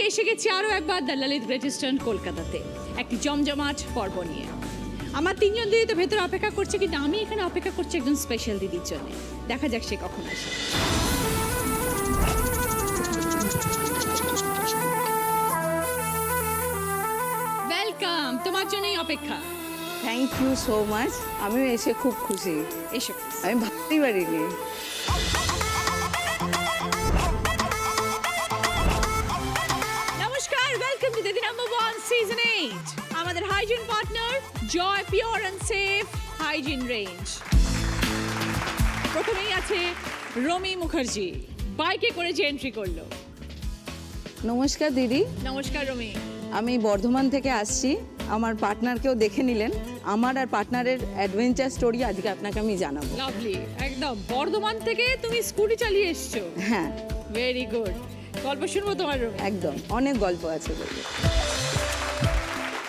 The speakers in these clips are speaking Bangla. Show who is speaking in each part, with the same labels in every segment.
Speaker 1: এসে গেছি আরও একবার দ্য ললিত গ্রেট ইস্টার্ন কলকাতাতে একটি জমজমাট পর্ব নিয়ে। আমার তিনজন দিদি তো ভেতরে অপেক্ষা করছে, কিন্তু আমি এখানে অপেক্ষা করছি একজন স্পেশাল দিদির জন্য। দেখা যাক সে কখন আসে। ওয়েলকাম, তোমার জন্যই অপেক্ষা।
Speaker 2: Thank you so much. আমিও এসে খুব খুশি।
Speaker 1: এসো।
Speaker 2: আমি ভাবতেই পারিনি।
Speaker 1: নমস্কার, welcome to Didi number 1 season 8। আমাদের hygiene partner Joy pure and safe hygiene range. প্রথমেই আছে রমি মুখার্জি, বাইকে করে যে এন্ট্রি করলো।
Speaker 2: নমস্কার দিদি।
Speaker 1: নমস্কার রমি।
Speaker 2: আমি বর্ধমান থেকে আসছি। আমার পার্টনারকেও দেখে নিলেন। আমার আর পার্টনারের অ্যাডভেঞ্চার স্টোরি আজকে আপনাকে আমি জানাবো।
Speaker 1: লাভলি, একদম বর্ধমান থেকে তুমি স্কুটি চালিয়ে এসছো।
Speaker 2: হ্যাঁ,
Speaker 1: ভেরি গুড। গল্প শুনবো তোমার রমি?
Speaker 2: একদম, অনেক গল্প আছে বলবো।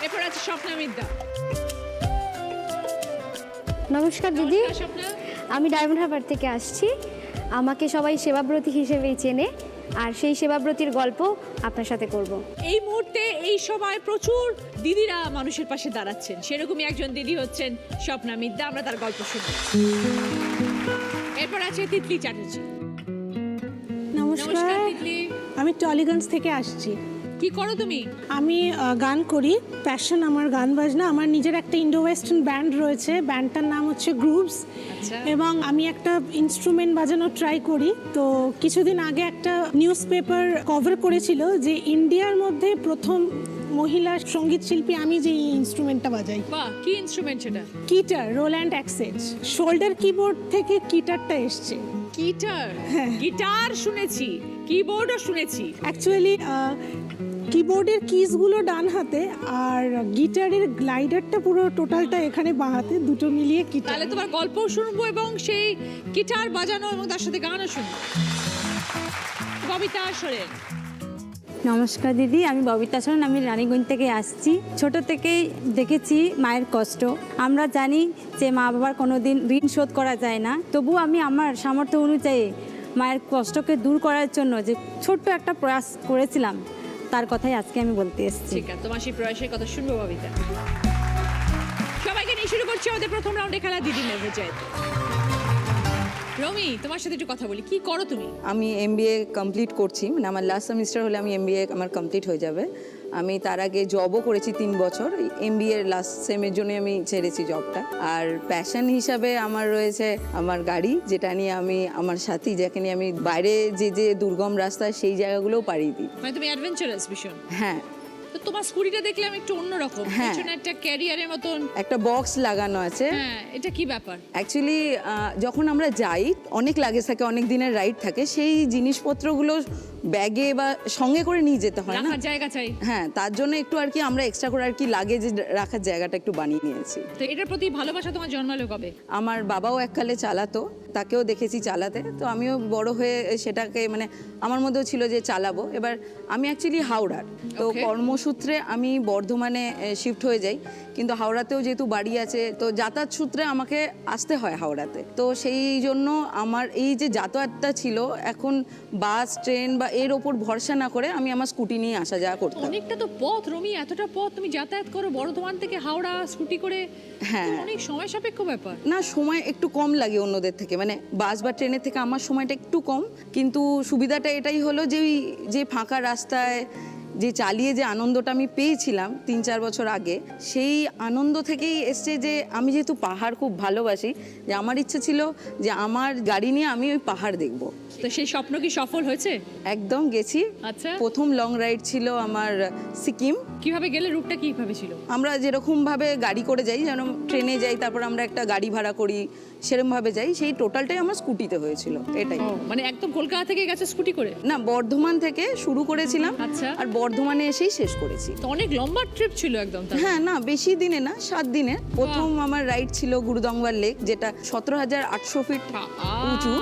Speaker 1: এরপর আছে স্বপ্না মিদ্যা।
Speaker 3: নমস্কার দিদি,
Speaker 1: নমস্কার স্বপ্না।
Speaker 3: আমি ডায়মন্ড হারবার থেকে আসছি। আমাকে সবাই সেবাব্রতী হিসেবেই চেনে, আর সেই সেবাব্রতীর গল্প আপনার সাথে করব।
Speaker 1: এই মুহূর্তে এই সময় প্রচুর দিদিরা মানুষের পাশে দাঁড়াচ্ছেন, সেরকমই একজন দিদি হচ্ছেন স্বপ্না মিদ্যা। আমরা তার গল্প শুনব। এরপর আছে তিতলি চ্যাটার্জি। নমস্কার
Speaker 4: নমস্কার,
Speaker 1: তিতলি।
Speaker 4: আমি টলিগঞ্জ থেকে আসছি।
Speaker 1: কি করো তুমি?
Speaker 4: আমি গান করি, প্যাশন আমার গান বাজনা। আমার নিজের একটা ইন্ডো ওয়েস্টার্ন ব্যান্ড রয়েছে, ব্যান্ডটার নাম হচ্ছে গ্রুভস।
Speaker 1: আচ্ছা।
Speaker 4: এবং আমি একটা ইনস্ট্রুমেন্ট বাজানো ট্রাই করি। তো কিছুদিন আগে একটা নিউজ পেপার কভার করেছিল যে ইন্ডিয়ার মধ্যে প্রথম মহিলা সঙ্গীত শিল্পী আমি যে ইনস্ট্রুমেন্টটা বাজাই।
Speaker 1: বাহ, কি ইনস্ট্রুমেন্ট সেটা?
Speaker 4: কিটার, রোল্যান্ড অ্যাক্সেজ। শোল্ডার কিবোর্ড থেকে কিটারটা এসছে।
Speaker 1: গিটার? গিটার শুনেছি, কিবোর্ডও শুনেছি।
Speaker 4: অ্যাকচুয়ালি কিবোর্ডের কিসগুলো ডান হাতে, আর গিটারের গ্লাইডারটা পুরো টোটালটা এখানে বাঁ হাতে, দুটো মিলিয়ে গিটার।
Speaker 1: তাহলে তোমার গল্পও শুনবো এবং সেই গিটার বাজানো এবং তার সাথে গানও শুনবো। ববিতা সোরেন।
Speaker 5: নমস্কার দিদি, আমি ববিতা সোরেন। আমি রানীগঞ্জ থেকে আসছি। ছোট থেকেই দেখেছি মায়ের কষ্ট। আমরা জানি যে মা বাবার কোনো দিন ঋণ শোধ করা যায় না, তবু আমি আমার সামর্থ্য অনুযায়ী মায়ের কষ্টকে দূর করার জন্য যে ছোট্ট একটা প্রয়াস করেছিলাম, তার কথাই আজকে আমি বলতে এসেছি।
Speaker 1: ঠিক আছে, তোমার সেই প্রয়াসের কথা শুনবো ববিতা। সবাইকে নিয়ে শুরু করছি আমাদের প্রথম রাউন্ডে খেলা দিদি নেভে যায়। রমি, তোমার সাথে একটু কথা বলি। কি করো তুমি?
Speaker 2: আমি এমবিএ কমপ্লিট করছি, মানে আমার লাস্ট সেমিস্টার হলে আমি এমবিএ আমার কমপ্লিট হয়ে যাবে। আমি তার আগে জবও করেছি 3 বছর। এমবিএ লাস্ট সেমের জন্য আমি ছেড়েছি জবটা। আর প্যাশন হিসাবে আমার রয়েছে আমার গাড়ি, যেটা নিয়ে আমি আমার সাথী, যাকে নিয়ে আমি বাইরে যে দুর্গম রাস্তা সেই জায়গাগুলোও পাড়ি দিই।
Speaker 1: মানে তুমি অ্যাডভেঞ্চারাস ভীষণ।
Speaker 2: হ্যাঁ।
Speaker 1: তো তোমার স্কুটিটা দেখলাম একটু অন্যরকম,
Speaker 2: হ্যাঁ।
Speaker 1: পেছনে একটা ক্যারিয়ারের মতন
Speaker 2: একটা বক্স লাগানো আছে।
Speaker 1: হ্যাঁ, এটা কি ব্যাপার?
Speaker 2: অ্যাকচুয়ালি যখন আমরা যাই অনেক লাগেজ থাকে, অনেক দিনের রাইড থাকে, সেই জিনিসপত্রগুলো ব্যাগে বা সঙ্গে করে নিয়ে যেতে হয় না।
Speaker 1: রাখার জায়গা চাই।
Speaker 2: হ্যাঁ, তার জন্য একটু আর কি আমরা এক্সট্রা করে আর কি লাগেজ রাখার জায়গাটা একটু বানিয়ে নিয়েছি।
Speaker 1: তো এটার প্রতি ভালোবাসা তোমার জন্মালো কবে?
Speaker 2: আমার বাবাও এককালে চালাতো, তাকেও দেখেছি চালাতে, তো আমিও বড় হয়ে সেটাকে মানে আমার মধ্যেও ছিল যে চালাবো। এবার আমি অ্যাকচুয়ালি হাওড়ার, তো
Speaker 1: Okay.
Speaker 2: কর্মসূত্রে আমি বর্ধমানে শিফট হয়ে যাই, কিন্তু হাওড়াতেও যেহেতু বাড়ি আছে, তো যাতায়াত সূত্রে আমাকে আসতে হয় হাওড়াতে। তো সেই জন্য আমার এই যে যাতায়াতটা ছিল, এখন বাস ট্রেন বা এর ওপর ভরসা না করে আমি আমার স্কুটি নিয়ে আসা যাওয়া করতাম।
Speaker 1: অনেকটা তো পথ রমি, এতটা পথ তুমি যাতায়াত করো বর্ধমান থেকে হাওড়া স্কুটি করে।
Speaker 2: হ্যাঁ।
Speaker 1: তো অনেক সময় সাপেক্ষ ব্যাপার।
Speaker 2: না, সময় একটু কম লাগে অন্যদের থেকে, মানে বাস বা ট্রেনের থেকে আমার সময়টা একটু কম, কিন্তু সুবিধাটা এটাই হলো যে ওই যে ফাঁকা রাস্তায় যে চালিয়ে যে আনন্দটা আমি পেয়েছিলাম 3-4 বছর আগে, সেই আনন্দ থেকেই এসছে যে আমি যেহেতু পাহাড় খুব ভালোবাসি, যে আমার ইচ্ছে ছিল যে আমার গাড়ি নিয়ে আমি ওই পাহাড় দেখব।
Speaker 1: তো সেই স্বপ্ন কি সফল হয়েছে?
Speaker 2: একদম গেছি।
Speaker 1: আচ্ছা।
Speaker 2: প্রথম লং রাইড ছিল আমার সিকিম।
Speaker 1: কিভাবে গেলে? রুটটা কিভাবে ছিল?
Speaker 2: আমরা যেরকম ভাবে গাড়ি করে যাই, যেন ট্রেনে যাই, তারপর আমরা একটা গাড়ি ভাড়া করি, সেরকম ভাবে যাই, সেই টোটালটাই আমার স্কুটিতে হয়েছিল। এটাই।
Speaker 1: মানে একদম কলকাতা থেকে গেছে স্কুটি করে?
Speaker 2: না, বর্ধমান থেকে শুরু করেছিলাম।
Speaker 1: আচ্ছা।
Speaker 2: আর বর্ধমানে এসেই শেষ করেছি।
Speaker 1: তো অনেক লম্বা ট্রিপ ছিল একদম।
Speaker 2: হ্যাঁ, না বেশি দিনে না, 7 দিনে। প্রথম আমার রাইড ছিল গুরুদংবার লেক, যেটা 17,800 ফিট উঁচু।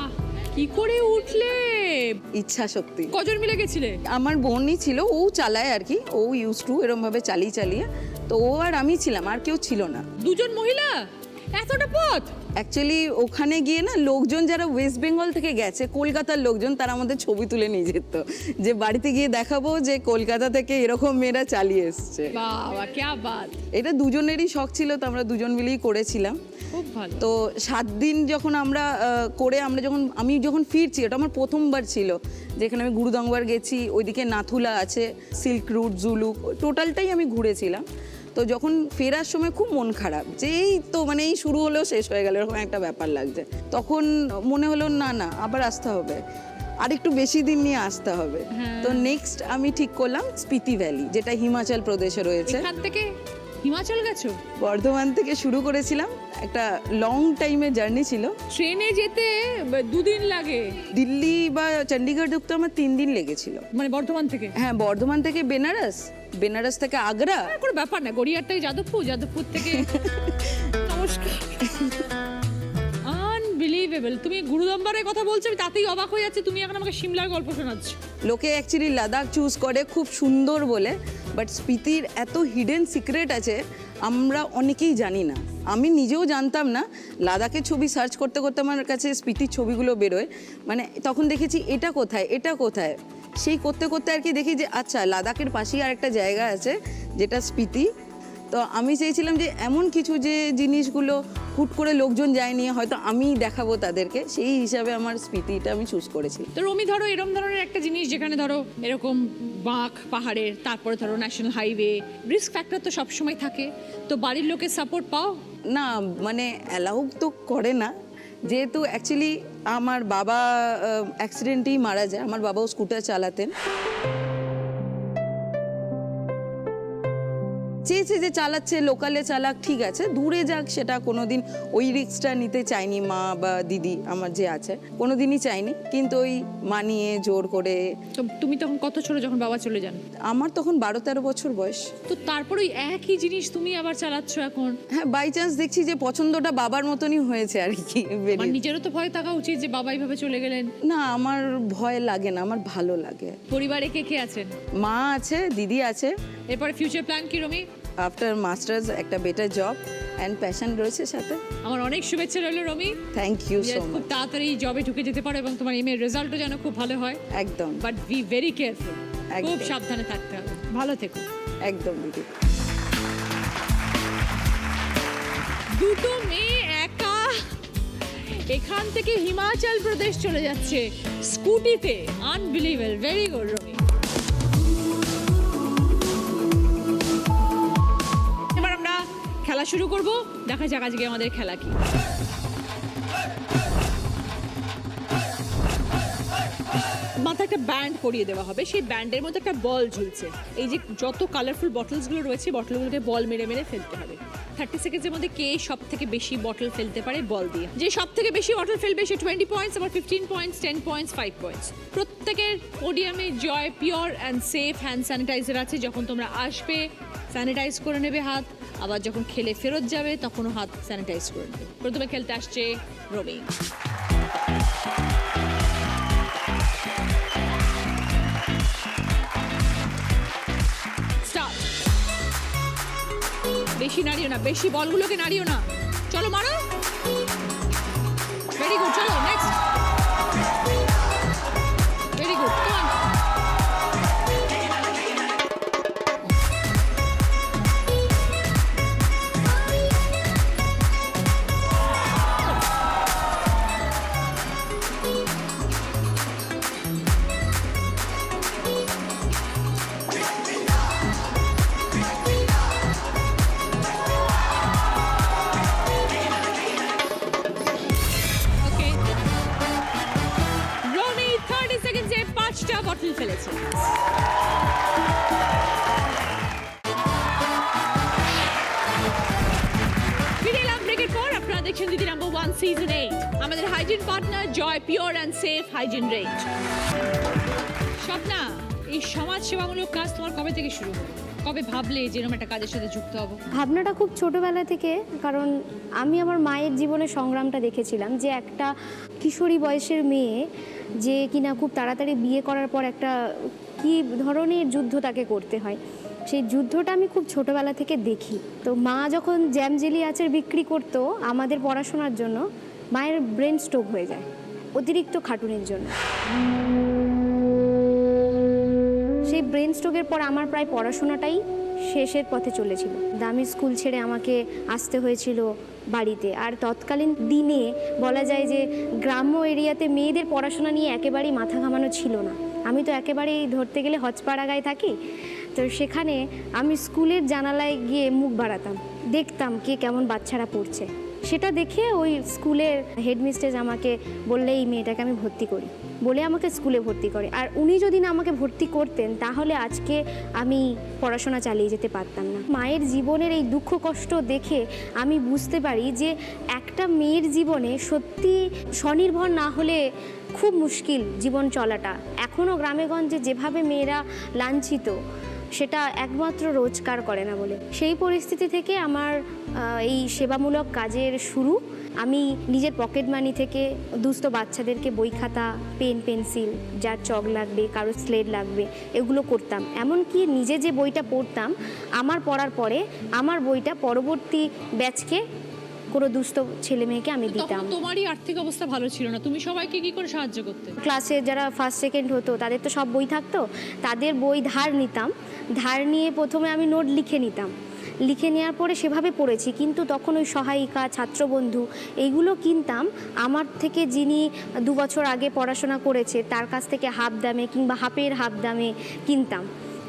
Speaker 1: কি করে উঠলে?
Speaker 2: ইচ্ছা শক্তি।
Speaker 1: কজন মিলে গেছিলে?
Speaker 2: আমার বোনই ছিল, ও চালায় আর কি, ও ইউজ টু এরকম ভাবে চালিয়ে, তো ও আর আমি ছিলাম, আর কেউ ছিল না।
Speaker 1: 2 জন মহিলা, এতটা পথ?
Speaker 2: অ্যাকচুয়ালি ওখানে গিয়ে না লোকজন যারা ওয়েস্ট বেঙ্গল থেকে গেছে, কলকাতার লোকজন, তারা আমাদের ছবি তুলে নিয়ে যেত, যে বাড়িতে গিয়ে দেখাবো যে কলকাতা থেকে এরকম মেয়েরা চালিয়ে এসছে।
Speaker 1: বাবা ক্যা বাত,
Speaker 2: এটা দুজনেরই শখ ছিল, তো আমরা দুজন মিলেই করেছিলাম।
Speaker 1: খুব ভালো।
Speaker 2: তো 7 দিন যখন আমরা আমি যখন ফিরছি, ওটা আমার প্রথমবার ছিল, যেখানে আমি গুরুদংবার গেছি, ওইদিকে নাথুলা আছে, সিল্ক রুট, জুলু, টোটালটাই আমি ঘুরেছিলাম। তো যখন ফেরার সময় খুব মন খারাপ, যে এই তো মানে এই শুরু হলেও শেষ হয়ে গেল, এরকম একটা ব্যাপার লাগছে। তখন মনে হলো না আবার আসতে হবে, আর একটু বেশি দিন নিয়ে আসতে হবে। তো নেক্সট আমি ঠিক করলাম স্পিতি ভ্যালি, যেটা হিমাচল প্রদেশে রয়েছে।
Speaker 1: এখান থেকে হিমাচল গেছো?
Speaker 2: বর্ধমান থেকে শুরু করেছিলাম, একটা লং টাইমের জার্নি ছিল।
Speaker 1: ট্রেনে যেতে 2 দিন লাগে,
Speaker 2: দিল্লি বা চণ্ডীগড় ঢুকতে আমার 3 দিন লেগেছিল।
Speaker 1: মানে বর্ধমান থেকে?
Speaker 2: হ্যাঁ, বর্ধমান থেকে বেনারস থেকে আগ্রা।
Speaker 1: কোনো ব্যাপার না, গড়িয়ার থেকে যাদবপুর থেকে নমস্কার। আনবিলিভেবল, তুমি গুরুদম্বারের কথা বলছো, আমি তাতেই অবাক হয়ে যাচ্ছে, তুমি এখন আমাকে সিমলার গল্প শোনাচ্ছ।
Speaker 2: লোকে অ্যাকচুয়ালি লাদাখ চুজ করে খুব সুন্দর বলে, বাট স্পিতির এত হিডেন সিক্রেট আছে আমরা অনেকেই জানি না। আমি নিজেও জানতাম না। লাদাখের ছবি সার্চ করতে করতে আমার কাছে স্পিতির ছবিগুলো বেরোয়, মানে তখন দেখেছি এটা কোথায়, সেই করতে করতে আর কি দেখি যে আচ্ছা লাদাখের পাশেই আর একটা জায়গা আছে যেটা স্পিতি। তো আমি চেয়েছিলাম যে এমন কিছু যে জিনিসগুলো হুট করে লোকজন যায়নি, হয়তো আমি দেখাবো তাদেরকে, সেই হিসাবে আমার স্পিতিটা আমি চুজ করেছি।
Speaker 1: তো রমি, ধরো এরকম ধরনের একটা জিনিস যেখানে ধরো এরকম বাঁক পাহাড়ের, তারপরে ধরো ন্যাশনাল হাইওয়ে, রিস্ক ফ্যাক্টর তো সবসময় থাকে, তো বাড়ির লোকের সাপোর্ট পাও?
Speaker 2: না, মানে অ্যালাউ তো করে না, যেহেতু অ্যাকচুয়ালি আমার বাবা অ্যাক্সিডেন্টেই মারা যায়। আমার বাবাও স্কুটার চালাতেন, চেয়েছে যে চালাচ্ছে, লোকালে চালাক, ঠিক আছে, দূরে যাক, সেটা কোনোদিন ওই রিস্কটা নিতে চায়নি মা বা দিদি আমার যে আছে, কোনোদিনই চায়নি। কিন্তু ওই মানিয়ে জোর করে।
Speaker 1: তো তুমি তখন কত ছোট যখন বাবা চলে যান?
Speaker 2: আমার তখন 12-13 বছর বয়স।
Speaker 1: তো তারপর ওই একই জিনিস তুমি আবার চালাচ্ছ এখন?
Speaker 2: হ্যাঁ, বাই চান্স দেখছি যে পছন্দটা বাবার মতনই হয়েছে আর কি।
Speaker 1: আমার নিজেরও তো ভয় থাকা উচিত যে বাবা এইভাবে চলে গেলেন।
Speaker 2: না, আমার ভয় লাগে না, আমার ভালো লাগে।
Speaker 1: পরিবারে কে কে আছেন?
Speaker 2: মা আছে, দিদি আছে।
Speaker 1: এরপরে ফিউচার প্ল্যান কি রমি?
Speaker 2: আফটার মাস্টার্স একটা বেটার জব অ্যান্ড প্যাশন রয়েছে সাথে।
Speaker 1: আমার অনেক শুভেচ্ছা রইল রমি।
Speaker 2: থ্যাংক ইউ সো
Speaker 1: খুব
Speaker 2: মাচ।
Speaker 1: তাড়াতাড়ি জবে ঢুকে যেতে পারো এবং তোমার এমএর রেজাল্টও যেন খুব ভালো হয়।
Speaker 2: একদম।
Speaker 1: বাট বি ভেরি কেয়ারফুল,
Speaker 2: একদম।
Speaker 1: খুব সাবধানে থাকতে হবে। ভালো থেকো।
Speaker 2: একদম দিদি।
Speaker 1: দুটো মেয়ে একা এখান থেকে হিমাচল প্রদেশ চলে যাচ্ছে স্কুটিতে, আনবিলিভেবল। Very good রমি। এবার আমরা খেলা শুরু করব, দেখা যাক আজকে আমাদের খেলা কি। মাথায় একটা ব্যান্ড পরিয়ে দেওয়া হবে, সেই ব্যান্ডের মধ্যে একটা বল ঝুলছে। এই যে যত কালারফুল বটলসগুলো রয়েছে, বটলগুলোকে বল মেরে মেরে ফেলতে হবে। 30 সেকেন্ডের মধ্যে কে সব থেকে বেশি বটল ফেলতে পারে বল দিয়ে, যে সব থেকে বেশি বটল ফেলবে সে 20 পয়েন্টস, আবার 15 পয়েন্টস, 10 পয়েন্টস, 5 পয়েন্টস। প্রত্যেকের পোডিয়ামে Joy pure and safe hand sanitiser আছে। যখন তোমরা আসবে স্যানিটাইজ করে নেবে হাত, আবার যখন খেলে ফেরত যাবে তখনও হাত স্যানিটাইজ করে নেবে। প্রথমে খেলতে আসছে রমি। বেশি নাড়িও না, বেশি বলগুলোকে নাড়িও না। চলো মারো। ভেরি গুড, চলো next. Very good, come on. Bottle ফেলেছে। ফিরে এলাম ব্রেকের পর। আপনারা দেখছেন দিদি নাম্বার 1 সিজন 8, আমাদের hygiene partner Joy pure and safe hygiene range. Swapna, এই সমাজ সেবামূলক কাজ তোমার কবে থেকে শুরু হলো? কবে ভাবলে যে এরকম একটা কাজের সাথে যুক্ত হব?
Speaker 3: ভাবনাটা খুব ছোটোবেলা থেকে, কারণ আমি আমার মায়ের জীবনের সংগ্রামটা দেখেছিলাম, যে একটা কিশোরী বয়সের মেয়ে যে কিনা খুব তাড়াতাড়ি বিয়ে করার পর একটা কী ধরনের যুদ্ধ তাকে করতে হয়। সেই যুদ্ধটা আমি খুব ছোটবেলা থেকে দেখি। তো মা যখন জ্যাম জেলি আচার বিক্রি করতো আমাদের পড়াশোনার জন্য, মায়ের ব্রেন স্ট্রোক হয়ে যায় অতিরিক্ত খাটুনির জন্য। সেই ব্রেন স্ট্রোকের পর আমার প্রায় পড়াশোনাটাই শেষের পথে চলেছিল। দামি স্কুল ছেড়ে আমাকে আসতে হয়েছিল বাড়িতে। আর তৎকালীন দিনে বলা যায় যে গ্রাম্য এরিয়াতে মেয়েদের পড়াশোনা নিয়ে একেবারেই মাথা ঘামানো ছিল না। আমি তো একেবারেই ধরতে গেলে হজপাড়াগায় থাকি, তো সেখানে আমি স্কুলের জানালায় গিয়ে মুখ বাড়াতাম, দেখতাম কে কেমন বাচ্চারা পড়ছে। সেটা দেখে ওই স্কুলের হেডমিস্ট্রেস আমাকে বললে এই মেয়েটাকে আমি ভর্তি করি, বলে আমাকে স্কুলে ভর্তি করে। আর উনি যদি না আমাকে ভর্তি করতেন তাহলে আজকে আমি পড়াশোনা চালিয়ে যেতে পারতাম না। মায়ের জীবনের এই দুঃখ কষ্ট দেখে আমি বুঝতে পারি যে একটা মেয়ের জীবনে সত্যি স্বনির্ভর না হলে খুব মুশকিল জীবন চলাটা। এখনও গ্রামেগঞ্জে যেভাবে মেয়েরা লাঞ্ছিত, সেটা একমাত্র রোজগার করে না বলে। সেই পরিস্থিতি থেকে আমার এই সেবামূলক কাজের শুরু। আমি নিজের পকেট মানি থেকে দুস্থ বাচ্চাদেরকে বই খাতা, পেন পেন্সিল, যার চক লাগবে, কারো স্লেট লাগবে, এগুলো করতাম। এমনকি নিজে যে বইটা পড়তাম, আমার পড়ার পরে আমার বইটা পরবর্তী ব্যাচকে কোনো দুস্থ ছেলে মেয়েকে আমি দিতাম।
Speaker 1: তোমারই আর্থিক অবস্থা ভালো ছিল না, তুমি সবাইকে কি করে সাহায্য করতে?
Speaker 3: ক্লাসে যারা ফার্স্ট সেকেন্ড হতো তাদের তো সব বই থাকতো, তাদের বই ধার নিতাম। ধার নিয়ে প্রথমে আমি নোট লিখে নিতাম, লিখে নেওয়ার পরে সেভাবে পড়েছি। কিন্তু তখন ওই সহায়িকা, ছাত্রবন্ধু এইগুলো কিনতাম আমার থেকে যিনি 2 বছর আগে পড়াশোনা করেছে তার কাছ থেকে হাফ দামে কিংবা হাফের হাফ দামে কিনতাম।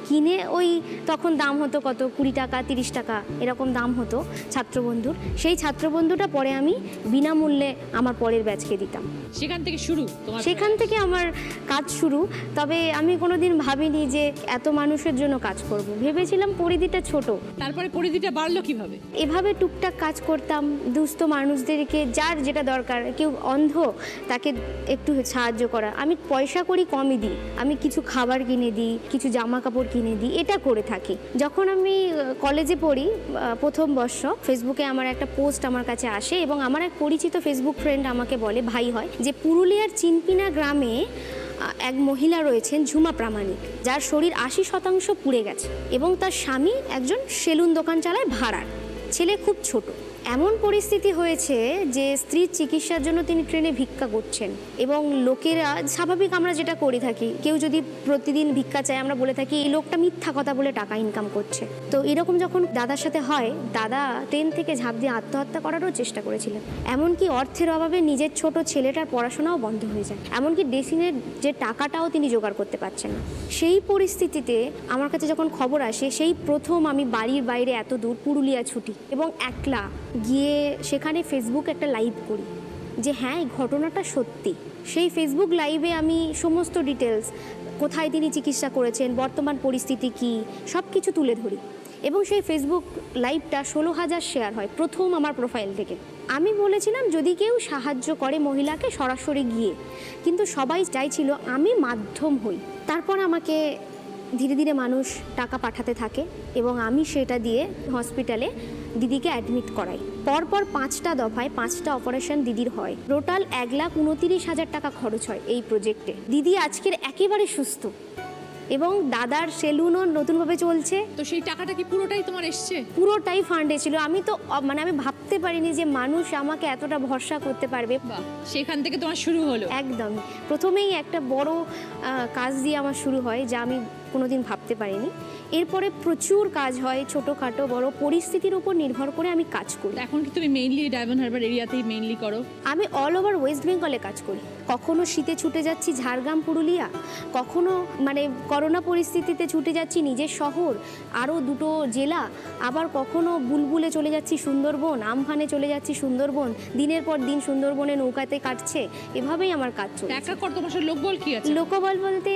Speaker 3: কিনে ওই তখন দাম হতো কত, 20 টাকা 30 টাকা এরকম দাম হতো ছাত্রবন্ধুর। সেই ছাত্রবন্ধুটা পরে আমি বিনামূল্যে আমার পরের ব্যাচকে দিতাম।
Speaker 1: সেখান থেকে শুরু তোমার?
Speaker 3: সেখান থেকে আমার কাজ শুরু। তবে আমি কোনোদিন ভাবিনি যে এত মানুষের জন্য কাজ করব, ভেবেছিলাম পরিধিটা ছোট।
Speaker 1: তারপরে পরিধিটা বাড়লো কিভাবে?
Speaker 3: এভাবে টুকটাক কাজ করতাম, দুস্থ মানুষদেরকে যার যেটা দরকার, কেউ অন্ধ তাকে একটু সাহায্য করা। আমি পয়সা করি কমই দিই, আমি কিছু খাবার কিনে দিই, কিছু জামা কাপড় কিনে দিই, এটা করে থাকি। যখন আমি কলেজে পড়ি প্রথম বর্ষ, ফেসবুকে আমার একটা পোস্ট আমার কাছে আসে এবং আমার এক পরিচিত ফেসবুক ফ্রেন্ড আমাকে বলে, ভাই হয়, যে পুরুলিয়ার চিনপিনা গ্রামে এক মহিলা রয়েছেন ঝুমা প্রামাণিক, যার শরীর 80% পুড়ে গেছে এবং তার স্বামী একজন সেলুন দোকান চালায় ভাড়ার, ছেলে খুব ছোট। এমন পরিস্থিতি হয়েছে যে স্ত্রীর চিকিৎসার জন্য তিনি ট্রেনে ভিক্ষা করছেন এবং লোকেরা, স্বাভাবিক আমরা যেটা করে থাকি, কেউ যদি প্রতিদিন ভিক্ষা চায় আমরা বলে থাকি এই লোকটা মিথ্যা কথা বলে টাকা ইনকাম করছে। তো এরকম যখন দাদার সাথে হয়, দাদা ট্রেন থেকে ঝাঁপ দিয়ে আত্মহত্যা করারও চেষ্টা করেছিলেন। এমনকি অর্থের অভাবে নিজের ছোট ছেলেটার পড়াশোনাও বন্ধ হয়ে যায়, এমনকি ড্রেসিংয়ের যে টাকাটাও তিনি জোগাড় করতে পারছেন না। সেই পরিস্থিতিতে আমার কাছে যখন খবর আসে, সেই প্রথম আমি বাড়ির বাইরে এত দূর পুরুলিয়া ছুটি এবং একলা গিয়ে সেখানে ফেসবুক একটা লাইভ করি যে হ্যাঁ এই ঘটনাটা সত্যি। সেই ফেসবুক লাইভে আমি সমস্ত ডিটেলস, কোথায় তিনি চিকিৎসা করেছেন, বর্তমান পরিস্থিতি কী, সব কিছু তুলে ধরি এবং সেই ফেসবুক লাইভটা 16,000 শেয়ার হয় প্রথম আমার প্রোফাইল থেকে। আমি বলেছিলাম যদি কেউ সাহায্য করে মহিলাকে সরাসরি গিয়ে, কিন্তু সবাই চাইছিল আমি মাধ্যম হই। তারপর আমাকে ধীরে ধীরে মানুষ টাকা পাঠাতে থাকে এবং আমি সেটা দিয়ে হসপিটালে দিদিকে অ্যাডমিট করাই। পরপর 5টা দফায় 5টা অপারেশন দিদির হয়। টোটাল 1,29,000 টাকা খরচ হয় এই প্রজেক্টে। দিদি আজকের একেবারে সুস্থ এবং দাদার সেলুনও নতুনভাবে চলছে।
Speaker 1: তো সেই টাকাটা কি পুরোটাই তোমার এসছে?
Speaker 3: পুরোটাই ফান্ডে ছিল। আমি তো আমি ভাবতে পারিনি যে মানুষ আমাকে এতটা ভরসা করতে পারবে।
Speaker 1: সেখান থেকে তোমার শুরু হলো?
Speaker 3: একদম প্রথমেই একটা বড় কাজ দিয়ে আমার শুরু হয়, যা আমি কোনোদিন ভাবতে পারিনি। এরপরে প্রচুর কাজ হয়, ছোটোখাটো বড়, পরিস্থিতির উপর নির্ভর করে আমি কাজ করি।
Speaker 1: এখন কি তুমি মেইনলি ডায়মন্ড হারবার এরিয়াতেই মেইনলি করো?
Speaker 3: আমি অল ওভার ওয়েস্ট বেঙ্গলে কাজ করি। কখনো শীতে ছুটে যাচ্ছি ঝাড়গ্রাম পুরুলিয়া, কখনো করোনা পরিস্থিতিতে ছুটে যাচ্ছি নিজের শহর, আরও 2টো জেলা, আবার কখনো বুলবুলে চলে যাচ্ছি সুন্দরবন, আমফানে চলে যাচ্ছি সুন্দরবন, দিনের পর দিন সুন্দরবনে নৌকাতে কাটছে। এভাবেই আমার কাজ চলে।
Speaker 1: একা কর, তোমার সাথে লোকবল কি আছে?
Speaker 3: লোকবল বলতে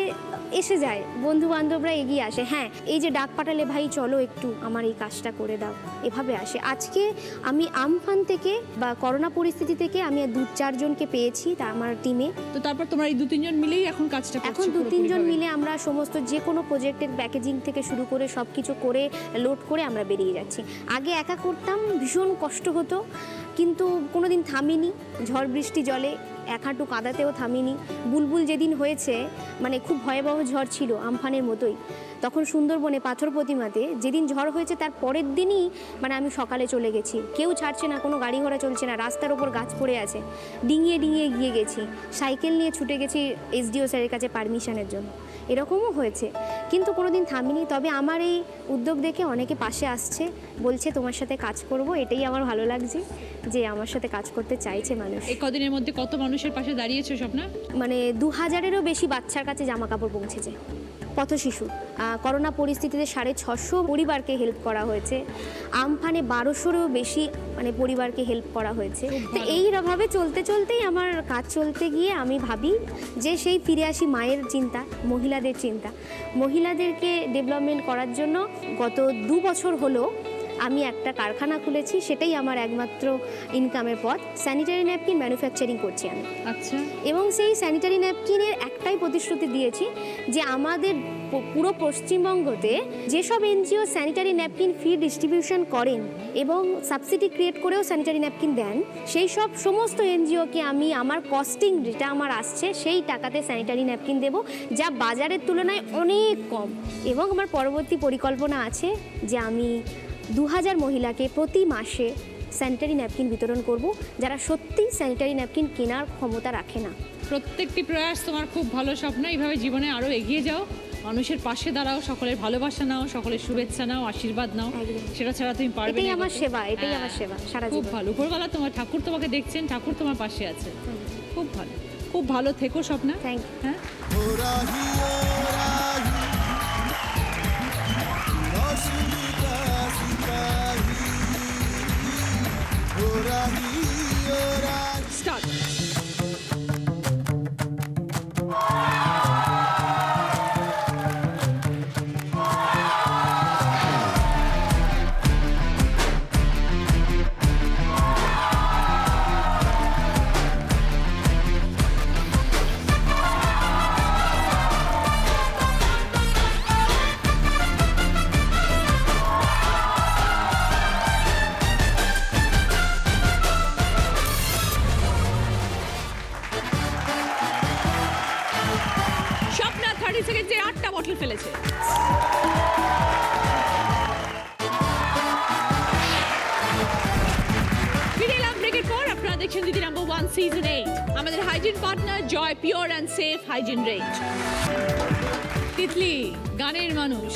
Speaker 3: এসে যায়, বন্ধু বান্ধবরা এগিয়ে আসে। হ্যাঁ, এই যে ডাক পাঠালে ভাই চলো একটু আমার এই কাজটা করে দাও, এভাবে আসে। আজকে আমি আমফান থেকে বা করোনা পরিস্থিতি থেকে আমি 2-4 জনকে পেয়েছি তা আমার টিমে।
Speaker 1: তো তারপর তোমরা এই 2-3 জন মিলেই এখন কাজটা করছো?
Speaker 3: এখন 2-3 জন মিলে আমরা সমস্ত যে কোনো প্রজেক্টের প্যাকেজিং থেকে শুরু করে সব কিছু করে লোড করে আমরা বেরিয়ে যাচ্ছি। আগে একা করতাম, ভীষণ কষ্ট হতো, কিন্তু কোনোদিন থামিনি। ঝড় বৃষ্টি জলে এক হাঁটু কাঁদাতেও থামিনি। বুলবুল যেদিন হয়েছে, মানে খুব ভয়াবহ ঝড় ছিল, আমফানের মতোই, তখন সুন্দরবনে পাথর প্রতিমাতে যেদিন ঝড় হয়েছে তার পরের দিনই মানে আমি সকালে চলে গেছি। কেউ ছাড়ছে না, কোনো গাড়ি ঘোড়া চলছে না, রাস্তার ওপর গাছ পড়ে আছে, ডিঙিয়ে ডিঙিয়ে গিয়ে গেছি, সাইকেল নিয়ে ছুটে গেছি এসডিও স্যারের কাছে পারমিশনের জন্য। এরকমও হয়েছে, কিন্তু কোনো দিন থামিনি। তবে আমার এই উদ্যোগ দেখে অনেকে পাশে আসছে, বলছে তোমার সাথে কাজ করব, এটাই আমার ভালো লাগছে যে আমার সাথে কাজ করতে চাইছে মানুষ।
Speaker 1: এই কদিনের মধ্যে কত মানুষের পাশে দাঁড়িয়েছো স্বপ্না?
Speaker 3: মানে 2000-এরও বেশি বাচ্চার কাছে জামা কাপড় পৌঁছেছে, পথ শিশু। করোনা পরিস্থিতিতে 650 পরিবারকে হেল্প করা হয়েছে, আমফানে 1200-এরও বেশি মানে পরিবারকে হেল্প করা হয়েছে। তো এইভাবে চলতে চলতেই আমার কাজ চলতে গিয়ে আমি ভাবি যে সেই ফিরে আসি মায়ের চিন্তা, মহিলাদের চিন্তা, মহিলাদেরকে ডেভেলপমেন্ট করার জন্য গত 2 বছর হলো আমি একটা কারখানা খুলেছি, সেটাই আমার একমাত্র ইনকামের পথ। স্যানিটারি ন্যাপকিন ম্যানুফ্যাকচারিং করছি আমি।
Speaker 1: আচ্ছা,
Speaker 3: এবং সেই স্যানিটারি ন্যাপকিনের একটাই প্রতিশ্রুতি দিয়েছি যে আমাদের পুরো পশ্চিমবঙ্গতে যেসব NGO sanitary napkin free distribution করেন এবং সাবসিডি ক্রিয়েট করেও স্যানিটারি ন্যাপকিন দেন, সেই সব সমস্ত এনজিওকে আমি আমার কস্টিং যেটা আমার আসছে সেই টাকাতে স্যানিটারি ন্যাপকিন দেব, যা বাজারের তুলনায় অনেক কম। এবং আমার পরবর্তী পরিকল্পনা আছে যে আমি 2000 মহিলাকে প্রতি মাসে স্যানিটারি ন্যাপকিন বিতরণ করব, যারা সত্যি স্যানিটারি ন্যাপকিন কেনার ক্ষমতা রাখে না।
Speaker 1: প্রত্যেকটি প্রয়াস তোমার খুব ভালো স্বপ্ন। এইভাবে জীবনে আরও এগিয়ে যাও, মানুষের পাশে দাঁড়াও, সকলের ভালোবাসা নাও, সকলের শুভেচ্ছা নাও, আশীর্বাদ নাও।
Speaker 3: একদম।
Speaker 1: সেটা ছাড়া তুমি পারবে না।
Speaker 3: এটাই আমার
Speaker 1: এগোতে।
Speaker 3: সেবা, এটাই
Speaker 1: হ্যাঁ,
Speaker 3: আমার সেবা সারা
Speaker 1: খুব
Speaker 3: জীবন।
Speaker 1: ভালো। উপরওয়ালা তোমার ঠাকুর তোমাকে দেখছেন, ঠাকুর তোমার পাশে আছে। খুব ভালো, খুব ভালো থেকো স্বপ্না।
Speaker 3: Thank you.
Speaker 1: হ্যাঁ, স্টার্ট। স্বপ্না 30 সেকেন্ডে 8টা বটল ফেলেছে। ফিরে এলাম ব্রেকের পর। আপনারা দেখছেন দিদি নাম্বার 1 সিজন 8। আমাদের hygiene partner Joy pure and safe hygiene range. Titli গানের মানুষ,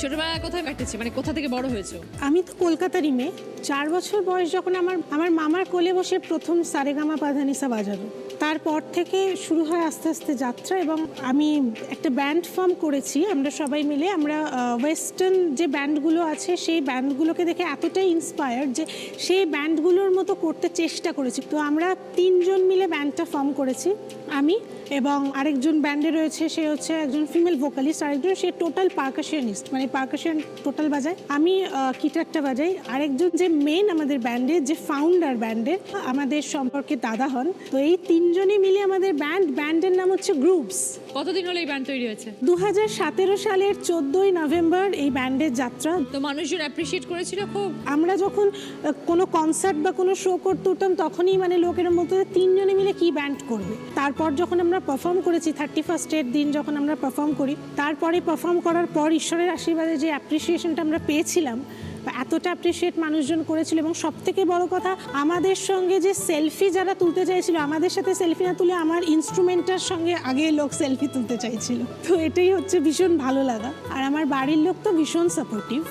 Speaker 1: ছোটবেলায় কোথায় কাটেছে, মানে কোথা থেকে বড় হয়েছো?
Speaker 4: আমি তো কলকাতারই মেয়ে। 4 বছর বয়স যখন আমার মামার কোলে বসে প্রথম সারেগামা পাধানিসা বাজানো, তারপর থেকে শুরু হয় আস্তে আস্তে যাত্রা। এবং আমি একটা ব্যান্ড ফর্ম করেছি, আমরা সবাই মিলে। আমরা ওয়েস্টার্ন যে ব্যান্ডগুলো আছে সেই ব্যান্ডগুলোকে দেখে এতটাই ইন্সপায়ার্ড যে সেই ব্যান্ডগুলোর মতো করতে চেষ্টা করেছি। তো আমরা 3 জন মিলে ব্যান্ডটা ফর্ম করেছি, আমি এবং আরেকজন ব্যান্ডে রয়েছে, সে হচ্ছে একজন ফিমেল ভোকালিস্ট, আরেকজন সে টোটাল পারকাশনিস্ট, মানে পারকাশন টোটাল বাজায়, আমি গিটারটা বাজাই। আরেকজন যে মেন আমাদের ব্যান্ডের যে ফাউন্ডার ব্যান্ডের, আমাদের সম্পর্কে দাদা হন। তো এই 3 জনই মিলে আমাদের ব্যান্ডের নাম হচ্ছে গ্রুপস।
Speaker 1: কতদিন হলো এই ব্যান্ড তৈরি হয়েছে?
Speaker 4: 2017 সালের 14ই নভেম্বর এই ব্যান্ডের যাত্রা।
Speaker 1: তো মানুষজন অ্যাপ্রিশিয়েট করেছিল খুব।
Speaker 4: আমরা যখন কোনো কনসার্ট বা কোনো শো করতে উঠতাম তখনই মানে লোকের মতো 3 জনে মিলে কি ব্যান্ড করবে। তারপর যখন আমরা পারফর্ম করেছি 31st দিন যখন আমরা পারফর্ম করি, তারপরে পারফর্ম করার পর ঈশ্বরের আশীর্বাদে যে অ্যাপ্রিসিয়েশনটা আমরা পেয়েছিলাম, এতটা অ্যাপ্রিসিয়েট মানুষজন করেছিল। এবং সব থেকে বড় কথা, আমাদের সঙ্গে যে সেলফি যারা তুলতে চাইছিল, আমাদের সাথে সেলফি না তুলে আমার ইনস্ট্রুমেন্টটার সঙ্গে আগে লোক সেলফি তুলতে চাইছিল। তো এটাই হচ্ছে ভীষণ ভালো লাগা। আর আমার বাড়ির লোক তো ভীষণ সাপোর্টিভ,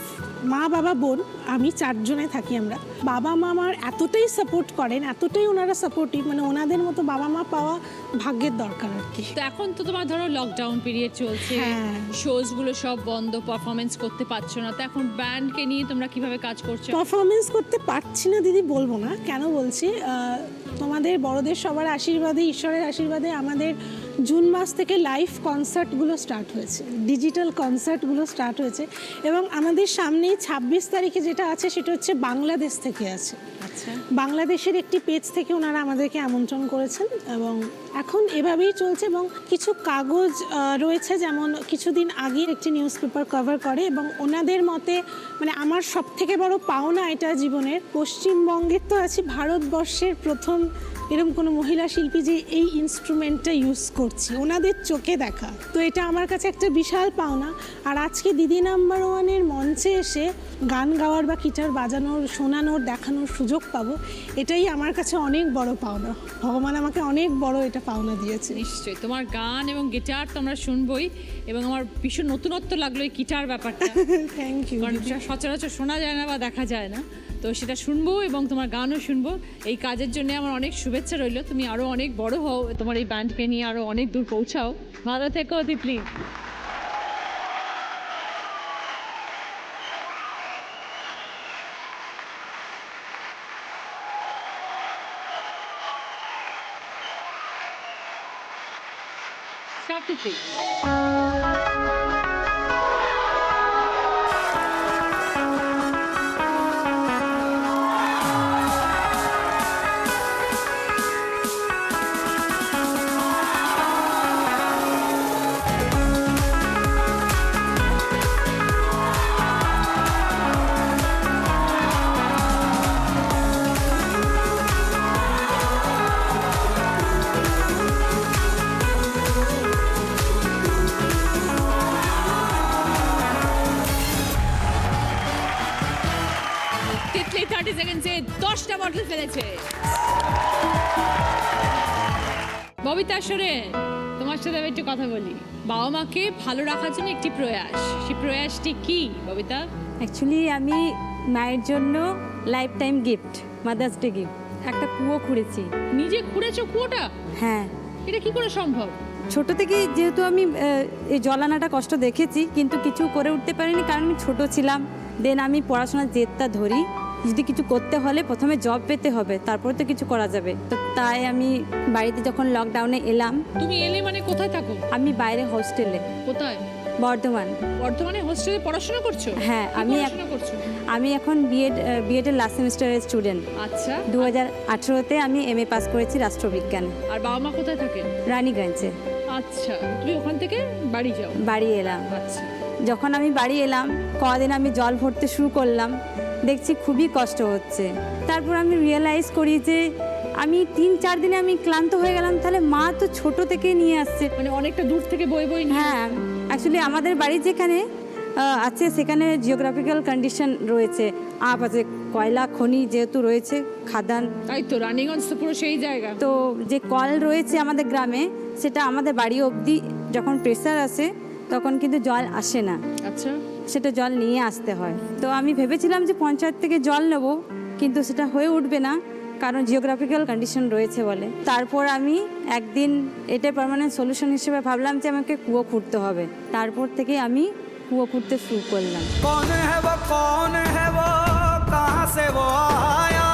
Speaker 4: মা বাবা বোন আমি 4 জনে থাকি আমরা। বাবা মা আমার এতটাই সাপোর্ট করেন, এতটাই ওনারা সাপোর্টিভ, মানে ওনাদের মতো বাবা মা পাওয়া ভাগ্যের দরকার আর কি।
Speaker 1: তো এখন তো তোমার ধরো লকডাউন পিরিয়ড চলছে,
Speaker 4: হ্যাঁ।
Speaker 1: শোজ গুলো সব বন্ধ, পারফরমেন্স করতে পারছো না। তো এখন ব্যান্ডকে নিয়ে তোমরা কিভাবে কাজ করছো?
Speaker 4: পারফরমেন্স করতে পারছি না দিদি বলবো না, কেন বলছি, তোমাদের বড়দের সবার আশীর্বাদে, ঈশ্বরের আশীর্বাদে আমাদের জুন মাস থেকে লাইভ কনসার্টগুলো স্টার্ট হয়েছে, ডিজিটাল কনসার্টগুলো স্টার্ট হয়েছে। এবং আমাদের সামনেই 26 তারিখে যেটা আছে সেটা হচ্ছে বাংলাদেশ থেকে আছে।
Speaker 1: আচ্ছা,
Speaker 4: বাংলাদেশের একটি পেজ থেকে ওনারা আমাদেরকে আমন্ত্রণ করেছেন এবং এখন এভাবেই চলছে। এবং কিছু কাগজ রয়েছে, যেমন কিছুদিন আগে একটি নিউজ পেপার কভার করে এবং ওনাদের মতে মানে আমার সব থেকে বড় পাওনা এটা জীবনের, পশ্চিমবঙ্গের তো আছি ভারতবর্ষের প্রথম এরকম কোনো মহিলা শিল্পী যে এই ইনস্ট্রুমেন্টটা ইউজ করছি ওনাদের চোখে দেখা, তো এটা আমার কাছে একটা বিশাল পাওনা। আর আজকে দিদি নাম্বার ওয়ানের মঞ্চে এসে গান গাওয়ার বা গিটার বাজানোর, শোনানোর, দেখানোর সুযোগ পাবো, এটাই আমার কাছে অনেক বড় পাওনা। ভগবান আমাকে অনেক বড় এটা পাওনা দিয়েছে।
Speaker 1: নিশ্চয়ই তোমার গান এবং গিটার তো আমরা শুনবই, এবং আমার ভীষণ নতুনত্ব লাগলো এই গিটার ব্যাপারটা।
Speaker 4: Thank you.
Speaker 1: কারণ এটা সচরাচর শোনা যায় না বা দেখা যায় না, তো সেটা শুনবো এবং তোমার গানও শুনবো। এই কাজের জন্য আমার অনেক শুভেচ্ছা রইলো, তুমি আরও অনেক বড় হও, তোমার এই ব্যান্ডকে নিয়ে আরও অনেক দূর পৌঁছাও। ভালো থেকো তিতলি। Stop তিতলি। তিতলি 30 সেকেন্ডসে 10টা বটল ফেলেছে। ববিতা সোরেন, তোমার সাথে আমি একটু কথা বলি। বাবা মাকে ভালো রাখার জন্য একটি প্রয়াস, সেই প্রয়াসটি কি ববিতা?
Speaker 5: অ্যাকচুয়ালি আমি মায়ের জন্য life time gift, mother's day gift, একটা কুয়ো খুঁড়েছি।
Speaker 1: নিজে খুঁড়েছো কুয়োটা?
Speaker 5: হ্যাঁ,
Speaker 1: এটা কি করে সম্ভব?
Speaker 5: ছোট থেকেই যেহেতু আমি এই জল আনাটা কষ্ট দেখেছি, কিন্তু কিছু করে উঠতে পারিনি কারণ আমি ছোট ছিলাম। দেন আমি পড়াশোনার জেদটা ধরি, যদি কিছু করতে হলে প্রথমে জব পেতে হবে, তারপরে তো কিছু করা যাবে। তো তাই আমি বাড়িতে যখন লকডাউনে এলাম।
Speaker 1: তুমি এলে মানে কোথায় থাকো?
Speaker 5: আমি বাইরে হোস্টেলে।
Speaker 1: কোথায়?
Speaker 5: বর্ধমান।
Speaker 1: বর্ধমানে হোস্টেলে পড়াশোনা করছো?
Speaker 5: হ্যাঁ, আমি এখন বিএড এর লাস্ট সেমিস্টারের স্টুডেন্ট।
Speaker 1: আচ্ছা,
Speaker 5: 2018-তে আমি এমএ পাস করেছি রাষ্ট্রবিজ্ঞান।
Speaker 1: আর বাবা মা কোথায় থাকে?
Speaker 5: রানীগঞ্জে।
Speaker 1: আচ্ছা, তুমি ওখান থেকে বাড়ি যাও?
Speaker 5: বাড়ি এলাম।
Speaker 1: আচ্ছা,
Speaker 5: যখন আমি বাড়ি এলাম, কদিন আমি জল ভরতে শুরু করলাম, দেখছি খুবই কষ্ট হচ্ছে। তারপর আমি রিয়েলাইজ করি যে আমি 3-4 দিনে আমি ক্লান্ত হয়ে গেলাম। তাহলে মা তো ছোট থেকে নিয়ে আসছে,
Speaker 1: মানে অনেকটা দূর থেকে বই নিয়ে।
Speaker 5: হ্যাঁ, অ্যাকচুয়ালি আমাদের বাড়ি যেখানে আছে সেখানে জিওগ্রাফিক্যাল কন্ডিশন রয়েছে, আপ আছে, কয়লা খনি যেহেতু রয়েছে, খাদান।
Speaker 1: তাই তো, রানীগঞ্জ তো পুরো সেই জায়গা।
Speaker 5: তো যে কল রয়েছে আমাদের গ্রামে, সেটা আমাদের বাড়ি অবধি যখন প্রেসার আসে তখন কিন্তু জল আসে না।
Speaker 1: আচ্ছা,
Speaker 5: সেটা জল নিয়ে আসতে হয়। তো আমি ভেবেছিলাম যে পঞ্চায়েত থেকে জল নেব, কিন্তু সেটা হয়ে উঠবে না কারণ জিওগ্রাফিক্যাল কন্ডিশন রয়েছে বলে। তারপর আমি একদিন এটা পার্মানেন্ট সলিউশন হিসেবে ভাবলাম যে আমাকে কুয়ো খুঁড়তে হবে। তারপর থেকে আমি কুয়ো খুঁড়তে শুরু করলাম।
Speaker 6: कौन है वो कहाँ से वो आया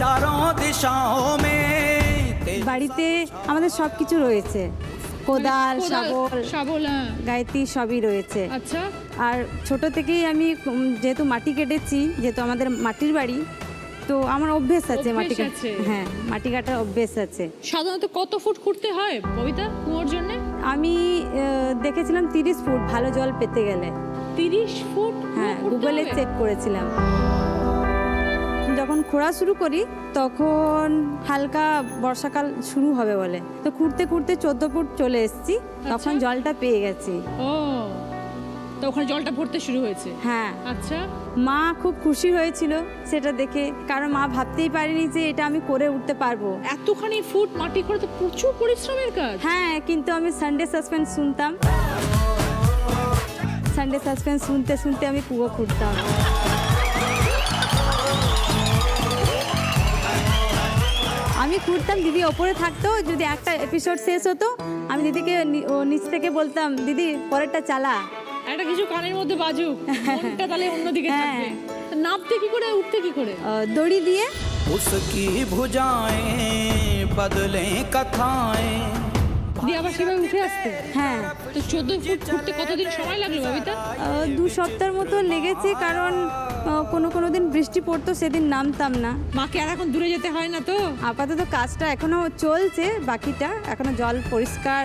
Speaker 6: चारों दिशाओं में।
Speaker 5: বাড়িতে আমাদের সব কিছু রয়েছে, কোদাল,
Speaker 1: শাবল, হ্যাঁ,
Speaker 5: গাইতি সবই রয়েছে।
Speaker 1: আচ্ছা।
Speaker 5: আর ছোট থেকেই আমি যেহেতু মাটি কেটেছি, যেহেতু আমাদের মাটির বাড়ি, তো আমার অভ্যেস আছে মাটি
Speaker 1: অভ্যেস আছে।
Speaker 5: হ্যাঁ, মাটি কাটার অভ্যেস আছে।
Speaker 1: সাধারণত কত ফুট খুঁড়তে হয় ববিতা কুয়োর জন্য?
Speaker 5: আমি দেখেছিলাম 30 ফুট ভালো জল পেতে গেলে।
Speaker 1: 30 ফুট?
Speaker 5: হ্যাঁ,
Speaker 1: কুয়ো খুঁড়তে
Speaker 5: গুগলে
Speaker 1: হবে?
Speaker 5: চেক করেছিলাম। যখন খোঁড়া শুরু করি তখন হালকা বর্ষাকাল শুরু হবে বলে, তো খুঁড়তে খুঁড়তে 14 ফুট চলে এসেছি, তখন জলটা পেয়ে গেছি।
Speaker 1: ও, তো ওখানে জলটা ভরতে শুরু হয়েছে?
Speaker 5: হ্যাঁ।
Speaker 1: আচ্ছা,
Speaker 5: মা খুব খুশি হয়েছিল সেটা দেখে, কারণ মা ভাবতেই পারেনি যে এটা আমি করে উঠতে পারবো।
Speaker 1: এতখানি ফুট মাটি করে তো প্রচুর পরিশ্রমের কাজ।
Speaker 5: হ্যাঁ, কিন্তু আমি সানডে সাসপেন্স শুনতাম, সানডে সাসপেন্স শুনতে শুনতে আমি কুয়ো খুঁড়তাম। আমি খুঁড়তাম, দিদি ওপরে থাকতো, যদি একটা এপিসোড শেষ হতো আমি দিদিকে নিচ থেকে বলতাম, দিদি পরেরটা চালা।
Speaker 1: একটা কিছু কানের মধ্যে বাজুক, মনটা তাহলে অন্যদিকে থাকবে। নামতে কি করে, উঠতে কি করে?
Speaker 5: দড়ি দিয়ে।
Speaker 6: उसकी भुजाएं बदले कथाएं।
Speaker 1: দিয়ে আবার সেভাবে উঠে আসতে?
Speaker 5: হ্যাঁ।
Speaker 1: তো 14 ফুট খুঁড়তে কতদিন সময় লাগলো ববিতা?
Speaker 5: 2 সপ্তাহের মতো লেগেছে, কারণ কোনো দিন বৃষ্টি পড়তো, সেদিন নামতাম না।
Speaker 1: মাকে আর এখন দূরে যেতে হয় না তো?
Speaker 5: আপাতত কাজটা এখনো চলছে, বাকিটা এখনো জল পরিষ্কার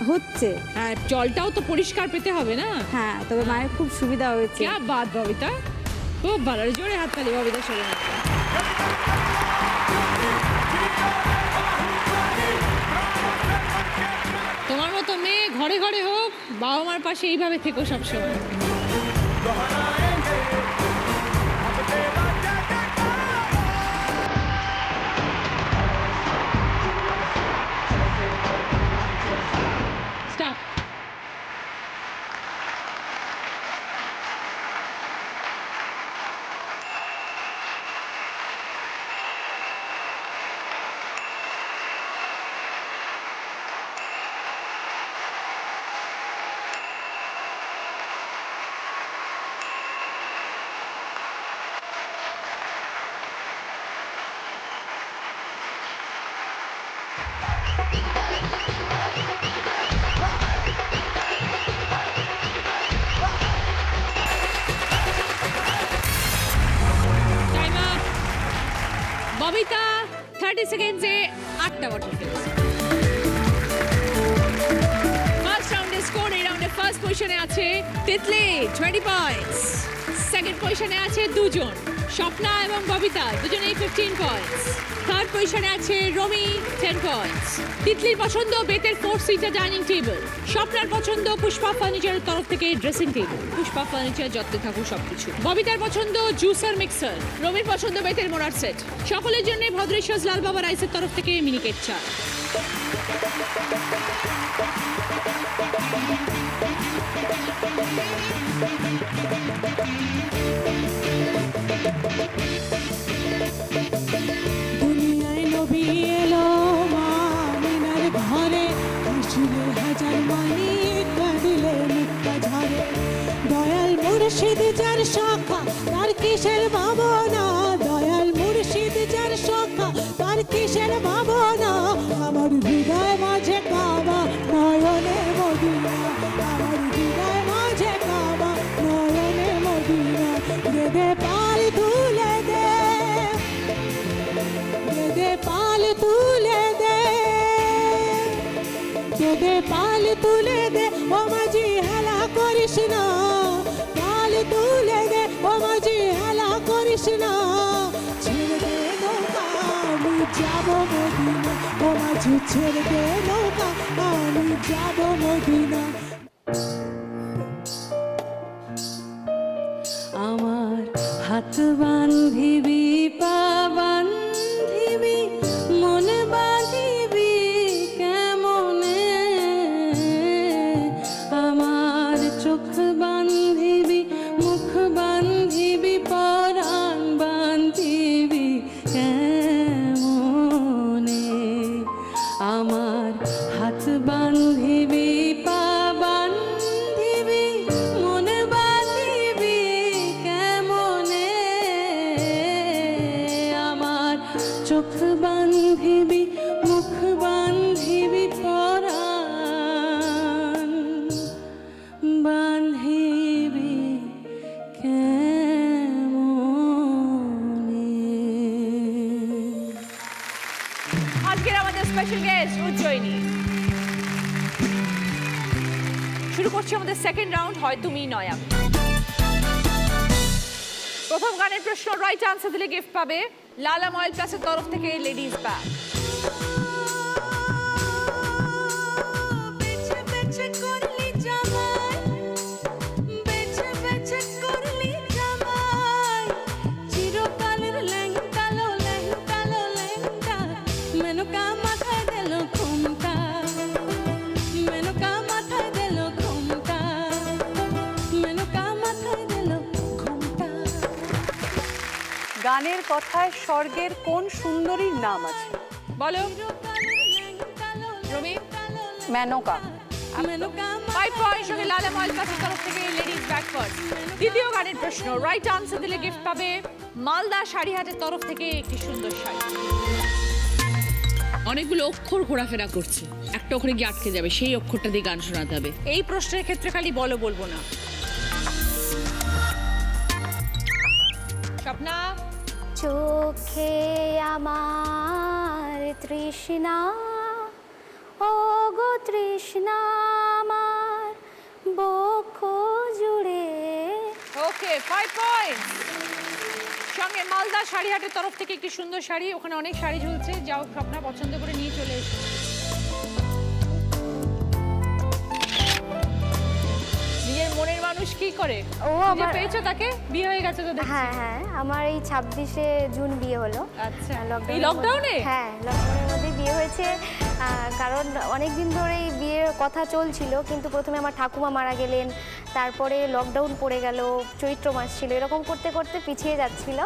Speaker 5: হচ্ছে।
Speaker 1: হ্যাঁ, জলটাও তো পরিষ্কার পেতে হবে না?
Speaker 5: হ্যাঁ, তবে মায়ের খুব সুবিধা হয়েছে।
Speaker 1: क्या बात ববিতা, খুব ভালো। জোরে হাততালি ববিতা সোরেন। তোমার মতো মেয়ে ঘরে ঘরে হোক, বাবা মার পাশে এইভাবে থেকো সবসময়। Stop. Time up. ববিতা 30 সেকেন্ডসে 8টা বটল ফেলেছে। ফার্স্ট রাউন্ডে স্কোর, এই রাউন্ডে ফার্স্ট পজিশনে আছে তিতলি 20 পয়েন্টস। সেকেন্ড পজিশনে আছে দুজন, স্বপ্না এবং ববিতা দুজনেই 15 পয়েন্টস। থার্ড পজিশনে আছে রমি 10 পয়েন্টস। তিতলির পছন্দ বেতের 4 সিটার ডাইনিং টেবিল। স্বপ্নার পছন্দ পুষ্পা ফার্নিচারের তরফ থেকে ড্রেসিং টেবিল। পুষ্পা ফার্নিচার যত্নে থাকুক সবকিছু। ববিতার পছন্দ জুসার মিক্সার। রমির পছন্দ বেতের মোড়ার সেট। সকলের জন্য ভদ্রেশ্বর লাল বাবা রাইসের তরফ থেকে মিনিকেট চা।
Speaker 4: দুনিয়ায় নবী এলো মা মিনার ঘরে, হাসিলে হাজার মানি কাঁদিলে মুক্তা ঝরে। দয়াল মুর্শিদ যার শাখা তার কিসের ভাবনা, দয়াল মুর্শিদ যার শাখা তার কিসের ভাবনা। আমার হৃদয় মাঝে কাবা নয়নে মদিনা, আমার হৃদয় মাঝে কাবা নয়নে মদিনা। দে পাল তুলে দে, দে পাল তুলে দে, দে পাল তুলে দে, ও মাঝি হেলা করিস না। পাল তুলে দে, ও মাঝি হেলা করিস না। ছেড়ে দে নৌকা আমি যাব মদিনা, ও মাঝি ছেড়ে দে নৌকা আমি যাব মদিনা।
Speaker 7: আমার হাত বান্ধিবি পা বান্ধিবি মন বাঁধিবি কেমনে, আমার চোখ বান্ধিবি মুখ বান্ধিবি পরাণ বান্ধিবি কেমনে। আমার হাত বান্ধিবি পা বান্ধিবি মন বাঁধিবি কেমনে, আমার চোখ বান্ধিবি মুখ বান্ধিবি পরাণ বান্ধিবি কেমনে।
Speaker 1: আজকের আমাদের স্পেশাল গেস্ট উজ্জয়িনী। শুরু করছি আমাদের সেকেন্ড রাউন্ড, হয় তুমি নয় আমি। প্রথম গানের প্রশ্ন রাইট আনসার দিলে গিফট পাবে লালা ময়েল প্লাসের তরফ থেকে লেডিস ব্যাগ।
Speaker 7: বেছে বেছে করলি জামাই, বেছে বেছে করলি জামাই, চিরকালের লেহেঙ্গা লো লেহেঙ্গা লো লেহেঙ্গা, মেনকা মাথায় দিল ঘুমটা, মেনকা মাথায় দিল ঘুমটা, মেনকা মাথায় দিল ঘুমটা।
Speaker 8: গানের কথায় স্বর্গের কোন সুন্দরীর নাম আছে?
Speaker 1: বলো রবি।
Speaker 8: মেনকা।
Speaker 1: 5 পয়েন্ট সঙ্গে লালা ময়েল প্লাসের তরফ থেকে লেডিস ব্যাগ ফার্স্ট। দ্বিতীয় গানের প্রশ্ন রাইট আনসার দিলে গিফট পাবে মালদা শাড়িহাটের তরফ থেকে একটি সুন্দর শাড়ি। অনেকগুলো অক্ষর ঘোরাফেরা করছে, একটা অক্ষরে গিয়ে আটকে যাবে, সেই অক্ষরটা দিয়ে গান শোনাতে হবে। এই প্রশ্নের ক্ষেত্রে খালি বলো বলবো না। স্বপ্না।
Speaker 3: চোখে আমার তৃষ্ণা, ও গো তৃষ্ণা আমার বক্ষ জুড়ে।
Speaker 1: ওকে 5 পয়েন্ট সঙ্গে মালদা শাড়িহাটের তরফ থেকে একটি সুন্দর শাড়ি। ওখানে অনেক শাড়ি ঝুলছে, যাও স্বপ্না পছন্দ করে নিয়ে চলে এসো। কি করে?
Speaker 3: ও
Speaker 1: খুঁজে
Speaker 3: আমার-
Speaker 1: পেয়েছো তাকে? বিয়ে হয়ে গেছে তো দেখছি।
Speaker 3: হ্যাঁ হ্যাঁ আমার এই 26শে জুন বিয়ে হলো।
Speaker 1: আচ্ছা,
Speaker 3: লকডাউনের
Speaker 1: এই লকডাউনে?
Speaker 3: মধ্যে- হ্যাঁ লকডাউনের মধ্যে বিয়ে হয়েছে। কারণ অনেক দিন ধরেই বিয়ের কথা চলছিল, কিন্তু প্রথমে আমার ঠাকুমা মারা গেলেন, তারপরে লকডাউন পড়ে গেল, চৈত্র মাস ছিল, এরকম করতে করতে পিছিয়ে যাচ্ছিল,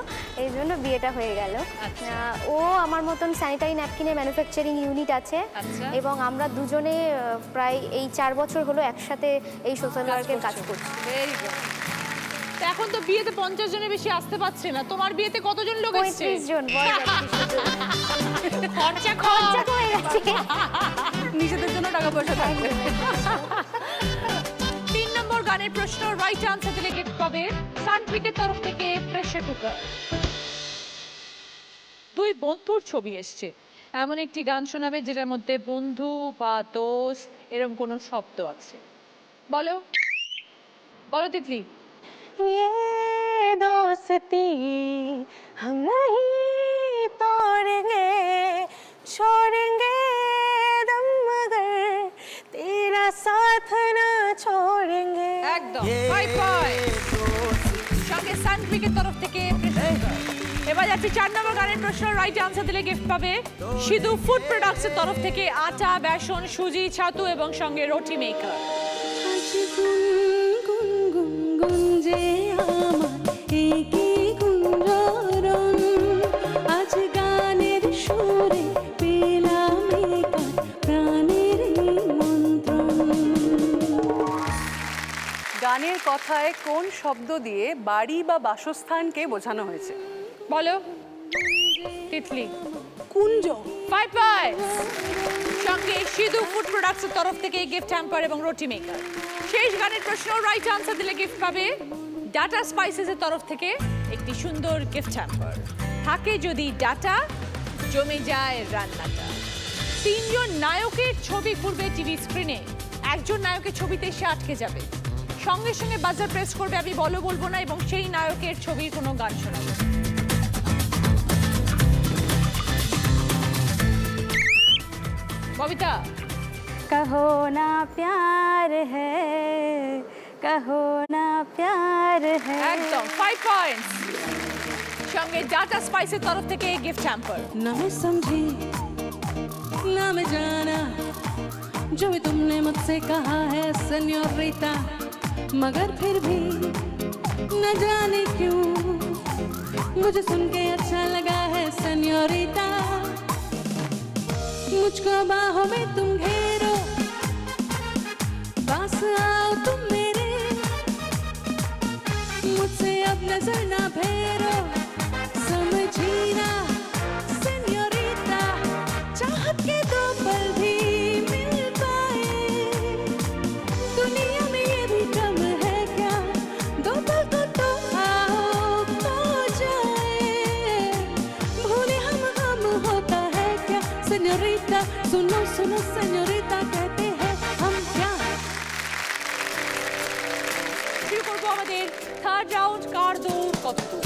Speaker 3: এই জন্য বিয়েটা হয়ে গেল।
Speaker 1: আচ্ছা।
Speaker 3: ও আমার মতন স্যানিটারি ন্যাপকিনের ম্যানুফ্যাকচারিং ইউনিট আছে,
Speaker 1: আচ্ছা।
Speaker 3: এবং আমরা দুজনে প্রায় এই 4 বছর হলো একসাথে এই সোশ্যাল ওয়ার্কের কাজ করছি।
Speaker 1: Very good. এখন তো বিয়েতে 50 জনের বেশি আসতে পারছে না, তোমার বিয়েতে কতজন লোক এসেছে?
Speaker 3: 35 জন বড়
Speaker 1: খরচা
Speaker 3: খরচা তো হয়ে গেছে।
Speaker 1: নিজেদের জন্য টাকা পয়সা থাকবে। 3 নম্বর গানের প্রশ্ন, রাইট আনসার দিলে গিফট পাবে সানপিকের তরফ থেকে প্রেসার কুকার। দুই বন্ধুর ছবি এসছে, এমন একটি গান শোনাবে যেটার মধ্যে বন্ধু বা দোস্ত এরকম কোনো শব্দ আছে। বলো বলো তিতলি।
Speaker 7: ये दोस्ती हम नहीं तोड़ेंगे छोड़ेंगे दम मगर तेरा साथ ना छोड़ेंगे।
Speaker 1: একদম বাই বাই। সঙ্গে সানপিকের তরফ থেকে প্রেসার কুকার। এবার যাচ্ছি 4 নম্বর গানের প্রশ্ন, রাইট আনসার দিলে গিফট পাবে সিধু ফুড প্রোডাক্টসের তরফ থেকে আটা, বেসন, সুজি, ছাতু এবং সঙ্গে রুটি মেকার।
Speaker 7: আজ গুনগুন গুনগুন যে আমার একই গুঞ্জরণ, আজ গানের সুরে পেলাম একার প্রাণের নিমন্ত্রণ।
Speaker 8: গানের কথায় কোন শব্দ দিয়ে বাড়ি বা বাসস্থানকে বোঝানো হয়েছে?
Speaker 1: বলো তিতলি।
Speaker 4: কুঞ্জ।
Speaker 1: 5 পয়েন্টস। সঙ্গে সিধু ফুড প্রোডাক্টসের তরফ থেকে গিফট হ্যাম্পার এবং রুটি মেকার। শেষ গানের প্রশ্ন, রাইট আনসার দিলে গিফট পাবে ডাটা স্পাইসেসের তরফ থেকে একটি সুন্দর গিফট হ্যাম্পার। থাকে যদি ডাটা, জমে যায় রান্নাটা। 3 জন নায়কের ছবি ঘুরবে টিভি স্ক্রিনে, একজন নায়কের ছবিতে সে আটকে যাবে, সঙ্গে সঙ্গে বাজার প্রেস করবে, আমি বলো বলবো না, এবং সেই নায়কের ছবির কোনো গান শোনাবে। ববিতা।
Speaker 5: कहो ना प्यार है, कहो ना प्यार है।
Speaker 1: একদম 5 পয়েন্টস। সঙ্গে ডাটা স্পাইসের তরফ থেকে গিফট হ্যাম্পার।
Speaker 7: ना मैं समझी ना मैं जाना जो भी तुमने मुझसे कहा है सेन्योरिटा, मगर फिर भी न जाने क्यों मुझे सुन के अच्छा लगा है सेन्योरिटा। मुझको बाहों में तुम घेरो, पास आओ तुम मेरे, मुझसे अब नजर ना फेरो, समझी ना सेन्योरिटा, चाहत के 2 पल भी मिल पाए, दुनिया में ये भी कम है क्या, 2 पल तो आओ तो जाए, भूले हम होता है क्या सेन्योरिटा, सुनो सुनो सेन्योरिटा कहते हैं हम क्या।
Speaker 1: শুরু করবো আমাদের থার্ড রাউন্ড, কার দৌড় কত দূর।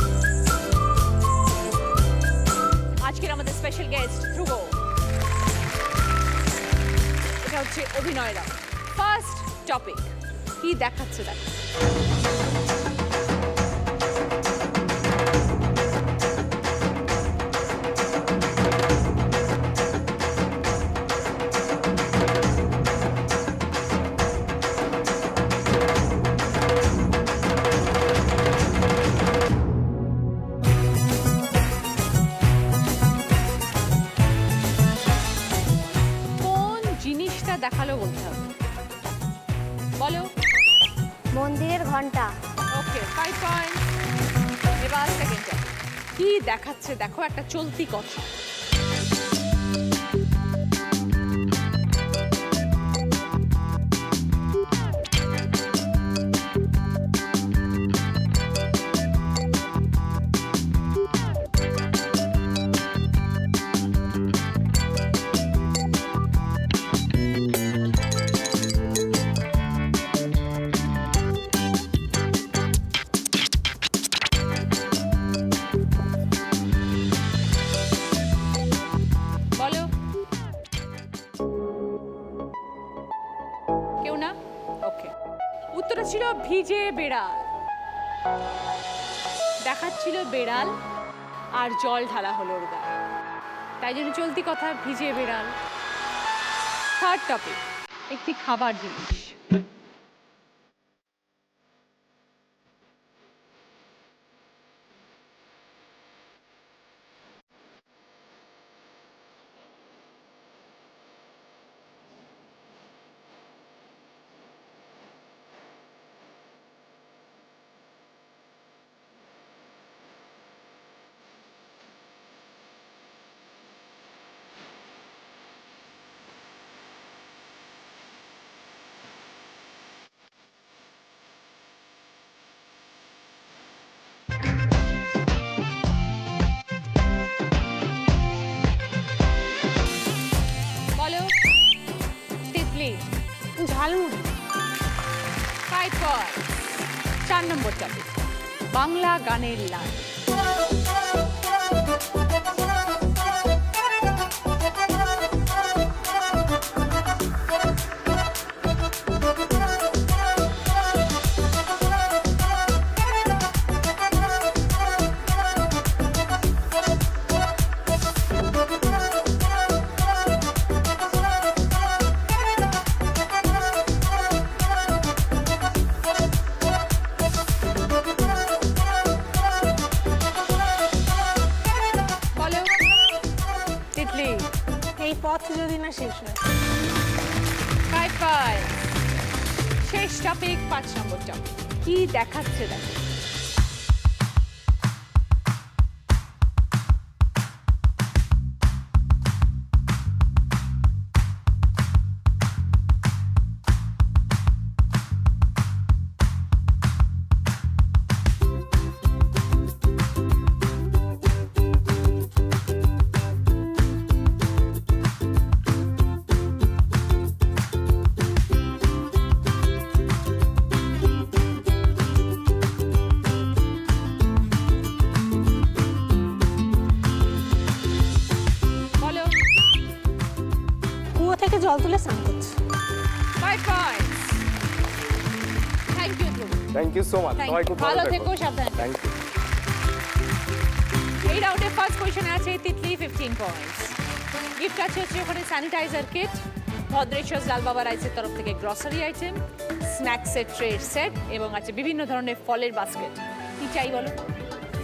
Speaker 1: আজকের আমাদের স্পেশাল গেস্ট ধ্রুব। এটা হচ্ছে অভিনয় রাউন্ড। ফার্স্ট টপিক, কি দেখাচ্ছে দেখো। কোন জিনিসটা দেখালো বলতে হবে। বলো।
Speaker 3: মন্দিরের ঘন্টা।
Speaker 1: ওকে 5 পয়েন্ট। এবার সেকেন্ডটা, কি দেখাচ্ছে দেখো, একটা চলতি কথা। উত্তরটা ছিল ভিজে বেড়াল। দেখাচ্ছিল বেড়াল আর জল ঢালা হলো ওর গায়ে, তাই জন্য চলতি কথা ভিজে বেড়াল। থার্ড টপিক, একটি খাবার জিনিস। বলো। তিতলি।
Speaker 4: ঝালমুড়ি।
Speaker 1: 5 পয়েন্ট। 4 নম্বর টপিক, বাংলা গানের লাইন। বলো। তিতলি।
Speaker 4: এই পথ যদি না শেষ হয়।
Speaker 1: 5 পয়েন্ট। শেষ টপিক, 5 নম্বর টপিক, কি দেখাচ্ছে দেখো। বলো।
Speaker 4: কুয়ো থেকে জল তুলে স্নান করছে।
Speaker 1: 5 point. Thank you Dhruba.
Speaker 9: Thank you so much, সবাই খুব
Speaker 1: ভালো থেকো, সাবধানে।
Speaker 9: Thank you.
Speaker 1: এই রাউন্ডে ফার্স্ট পজিশনে আছে তিতলি, 15 পয়েন্টস। গিফট আছে হচ্ছে ওখানে স্যানিটাইজার কিট, ভদ্রেশ্বর লাল বাবা রাইসের তরফ থেকে গ্রসারি আইটেম, স্ন্যাক্সের ট্রে সেট এবং আছে বিভিন্ন ধরনের ফলের বাস্কেট। কি চাই বলো?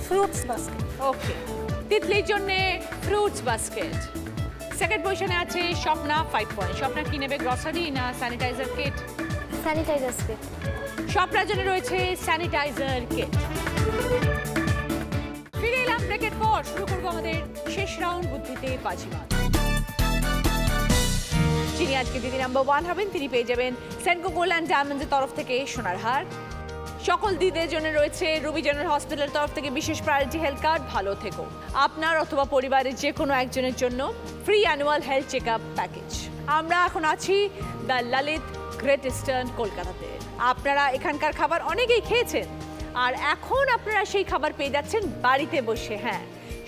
Speaker 4: Fruits basket.
Speaker 1: ওকে, তিতলির জন্য ফ্রুটস বাস্কেট। সেকেন্ড পজিশনে আছে স্বপ্না, 5 পয়েন্ট। স্বপ্না কি নেবে, গ্রসারি না স্যানিটাইজার কিট?
Speaker 3: Sanitiser spray.
Speaker 1: স্বপ্নার জন্য রয়েছে স্যানিটাইজার কিট। ফিরে এলাম ব্রেকের পর, শুরু করবো আমাদের শেষ রাউন্ড, বুদ্ধিতে বাজিমাত। যিনি আজকে দিদি নাম্বার 1 হবেন তিনি পেয়ে যাবেন সেনকো গোল্ড অ্যান্ড ডায়মন্ডসের তরফ থেকে সোনার হার। সকল দিদিদের জন্য রয়েছে রুবি জেনারেল হসপিটালের তরফ থেকে বিশেষ প্রায়োরিটি হেলথ কার্ড। ভালো থেকো। আপনার অথবা পরিবারের যে কোনো একজনের জন্য free annual health check up package. আমরা এখন আছি দ্য ললিত গ্রেট ইস্টার্ন কলকাতাতে। আপনারা এখানকার খাবার অনেকেই খেয়েছেন, আর এখন আপনারা সেই খাবার পেয়ে যাচ্ছেন বাড়িতে বসে। হ্যাঁ,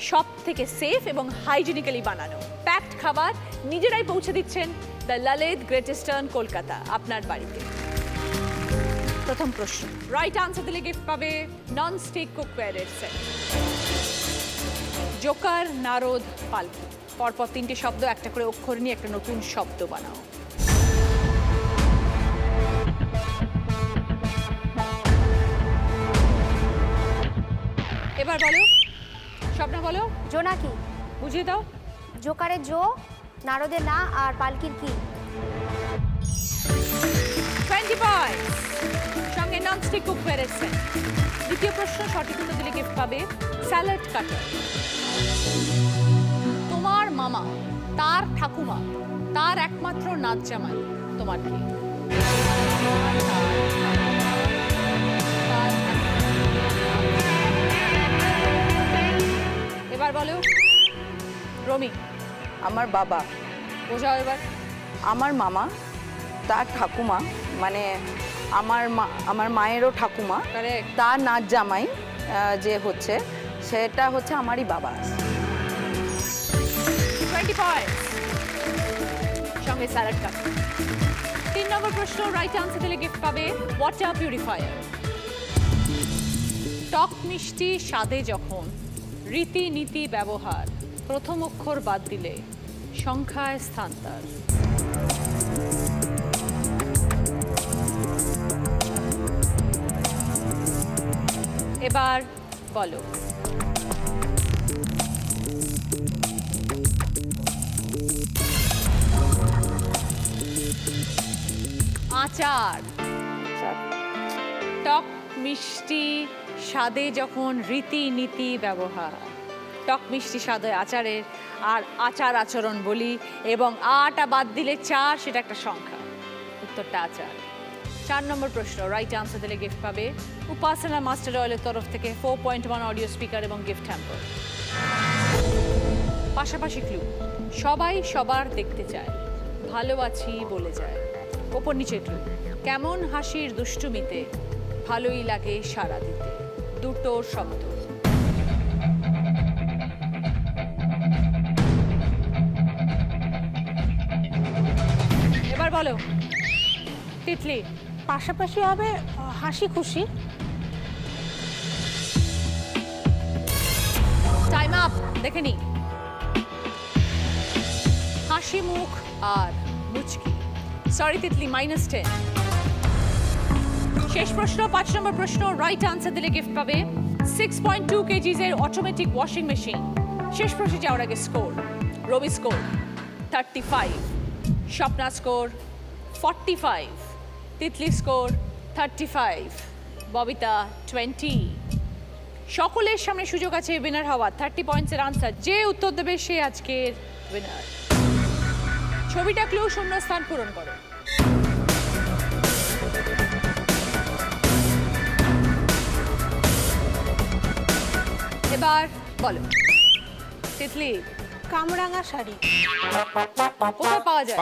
Speaker 1: সব থেকে সেফ এবং হাইজিনিক্যালি বানানো প্যাকড খাবার নিজেরাই পৌঁছে দিচ্ছেন the Lalit Great Eastern Kolkata আপনার বাড়িতে। প্রথম প্রশ্ন, রাইট আনসার দিলে গিফট পাবে নন স্টিক কুকওয়্যারের সেট। জোকার, নারদ, পালকি, পরপর 3টে শব্দ, একটা করে অক্ষর নিয়ে একটা নতুন শব্দ বানাও। এবার বলো, স্বপ্না বলো।
Speaker 3: জোনাকি।
Speaker 1: বুঝিয়ে দাও।
Speaker 3: জোকারের জো, নারদের না, আর পালকির কি?
Speaker 1: 20 পয়েন্টস, সঙ্গে ননস্টিক কুকওয়্যারের সেট। দ্বিতীয় প্রশ্ন, সঠিক উত্তর দিলে গিফট পাবে স্যালাড কাটার। তোমার মামা, তার ঠাকুমা, তার একমাত্র নাচ জামাই তোমার কি? এবার বলো রমি।
Speaker 2: আমার বাবা,
Speaker 1: বোঝাও এবার।
Speaker 2: আমার মামা, তার ঠাকুমা, মানে আমার মায়েরও ঠাকুমা,
Speaker 1: Correct.
Speaker 2: তার নাচ জামাই যে হচ্ছে সেটা হচ্ছে আমারই বাবা।
Speaker 1: 20 পয়েন্টস, সঙ্গে স্যালাড কাট। 3 নম্বর প্রশ্ন রাইট আনসার দিলে গিফট পাবে ওয়াটার পিউরিফায়ার। টক মিষ্টি স্বাদে যখন রীতিনীতি ব্যবহার, প্রথম অক্ষর বাদ দিলে সংখ্যায় স্থান তার। এবার বলো। আচার। টক মিষ্টি স্বাদে যখন রীতিনীতি ব্যবহার, টক মিষ্টি স্বাদ হয় আচারের, আর আচার আচরণ বলি, এবং আটা বাদ দিলে 4, সেটা একটা সংখ্যা। উত্তরটা আচার। 4 নম্বর প্রশ্ন রাইট আনসার দিলে গিফট পাবে উপাসনা মাস্টার অয়েলের তরফ থেকে 4.1 অডিও স্পিকার এবং গিফট হ্যাম্পার। পাশাপাশি ক্লু, সবাই সবার দেখতে চায়, ভালো আছি বলে যায়। ওপর নিচে ক্লু, কেমন হাসির দুষ্টুমিতে ভালোই লাগে সাড়া দিতে। দুটো শব্দ। এবার বলো তিতলি।
Speaker 4: পাশাপাশি হবে হাসি খুশি।
Speaker 1: টাইম আপ, দেখে নি। হাসি মুখ আর মুচকি। সরি তিতলি, -10। শেষ প্রশ্ন 5 নম্বর প্রশ্ন রাইট আনসার দিলে গিফট পাবে 6.2 কেজিজ এর অটোমেটিক ওয়াশিং মেশিন। শেষ প্রশ্নে যাওয়ার আগে score. Robi score 35, Swapna score 45, Titli score 35, Babita 20। সকলের সামনে সুযোগ আছে উইনার হওয়ার। 30 পয়েন্টসের আনসার যে উত্তর দেবে সে আজকের উইনার। ছবিটা ক্লু শূন্য স্থান পূরণ করো। এবার বলো তিতলি।
Speaker 4: কামরাঙা শাড়ি।
Speaker 1: কোথায় পাওয়া যায়?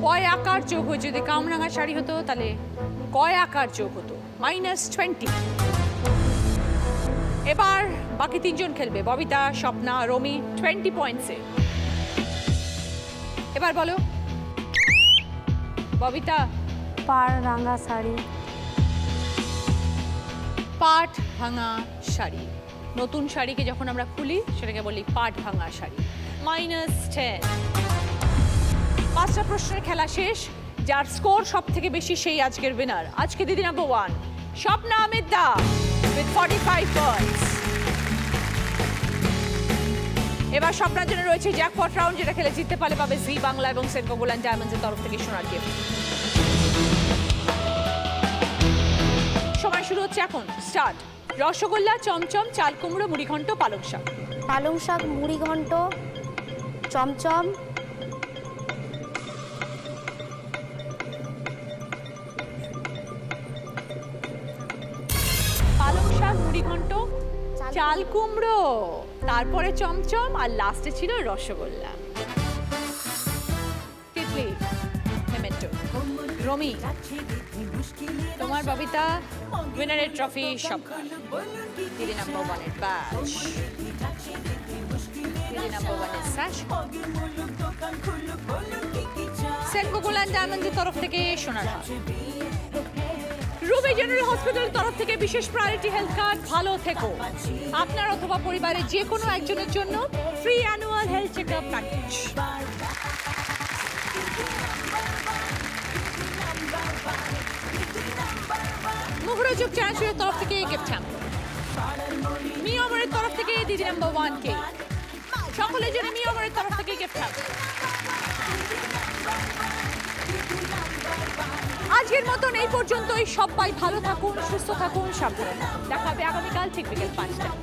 Speaker 1: কয় আকার যোগ হয়ে যদি কামরাঙা শাড়ি হতো তাহলে কয় আকার যোগ হতো? -20। এবার বাকি 3 জন খেলবে, ববিতা, স্বপ্না, রমি। 20 পয়েন্টসে। এবার বলো ববিতা।
Speaker 5: পাড় রাঙা শাড়ি।
Speaker 1: পাট ভাঙা শাড়ি। নতুন শাড়িকে যখন আমরা খুলি সেটাকে বলি পাট ভাঙা শাড়ি। -10। 5টা প্রশ্নের খেলা শেষ। যার স্কোর সব থেকে বেশি সেই আজকের উইনার। আজকে দিদি নাম্বার 1 স্বপ্না আমিদ্দা with 45 points। এবার স্বপ্নার জন্য রয়েছে জ্যাকপট রাউন্ড, যেটা খেলে জিততে পারলে পাবে জি বাংলা এবং সেনকো গোল্ডেন ডায়মন্ডসের তরফ থেকে সোনার গিফট। সময় শুরু হচ্ছে এখন, স্টার্ট। রসগোল্লা, চমচম, চাল কুমড়ো, মুড়িঘণ্ট, পালং শাক।
Speaker 3: পালং শাক, মুড়ি ঘন্ট, চমচম,
Speaker 1: পালং শাক, মুড়িঘণ্ট, চাল কুমড়ো, তারপরে চমচম, আর লাস্টে ছিল রসগোল্লা। তিতলি, মেমেন্টো। রমি, তোমার ববিতা উইনারের ট্রফি সব। দিদি নাম্বার 1 এর ব্যাচ, দিদি নাম্বার 1 এর স্যাশ, সেনকো গোল্ডেন ডায়মন্ডসের তরফ থেকে সোনার হার। রুবি জেনারেল হসপিটালের তরফ থেকে বিশেষ প্রায়োরিটি হেলথ কার্ড। ভালো থেকো। আপনার অথবা পরিবারের যে কোনো একজনের জন্য free annual health checkup package. মুখরোচক চ্যানেলের তরফ থেকে গিফট হ্যাম্পার। মি অমরের তরফ থেকে দিদি নাম্বার 1 কে। সকলের জন্য মি অমরের তরফ থেকে গিফট হ্যাম্পার। আজকের মতন এই পর্যন্তই। সবাই ভালো থাকুন, সুস্থ থাকুন, সাবধানে থাকুন। দেখা হবে আগামীকাল ঠিক বিকেল 5টায়।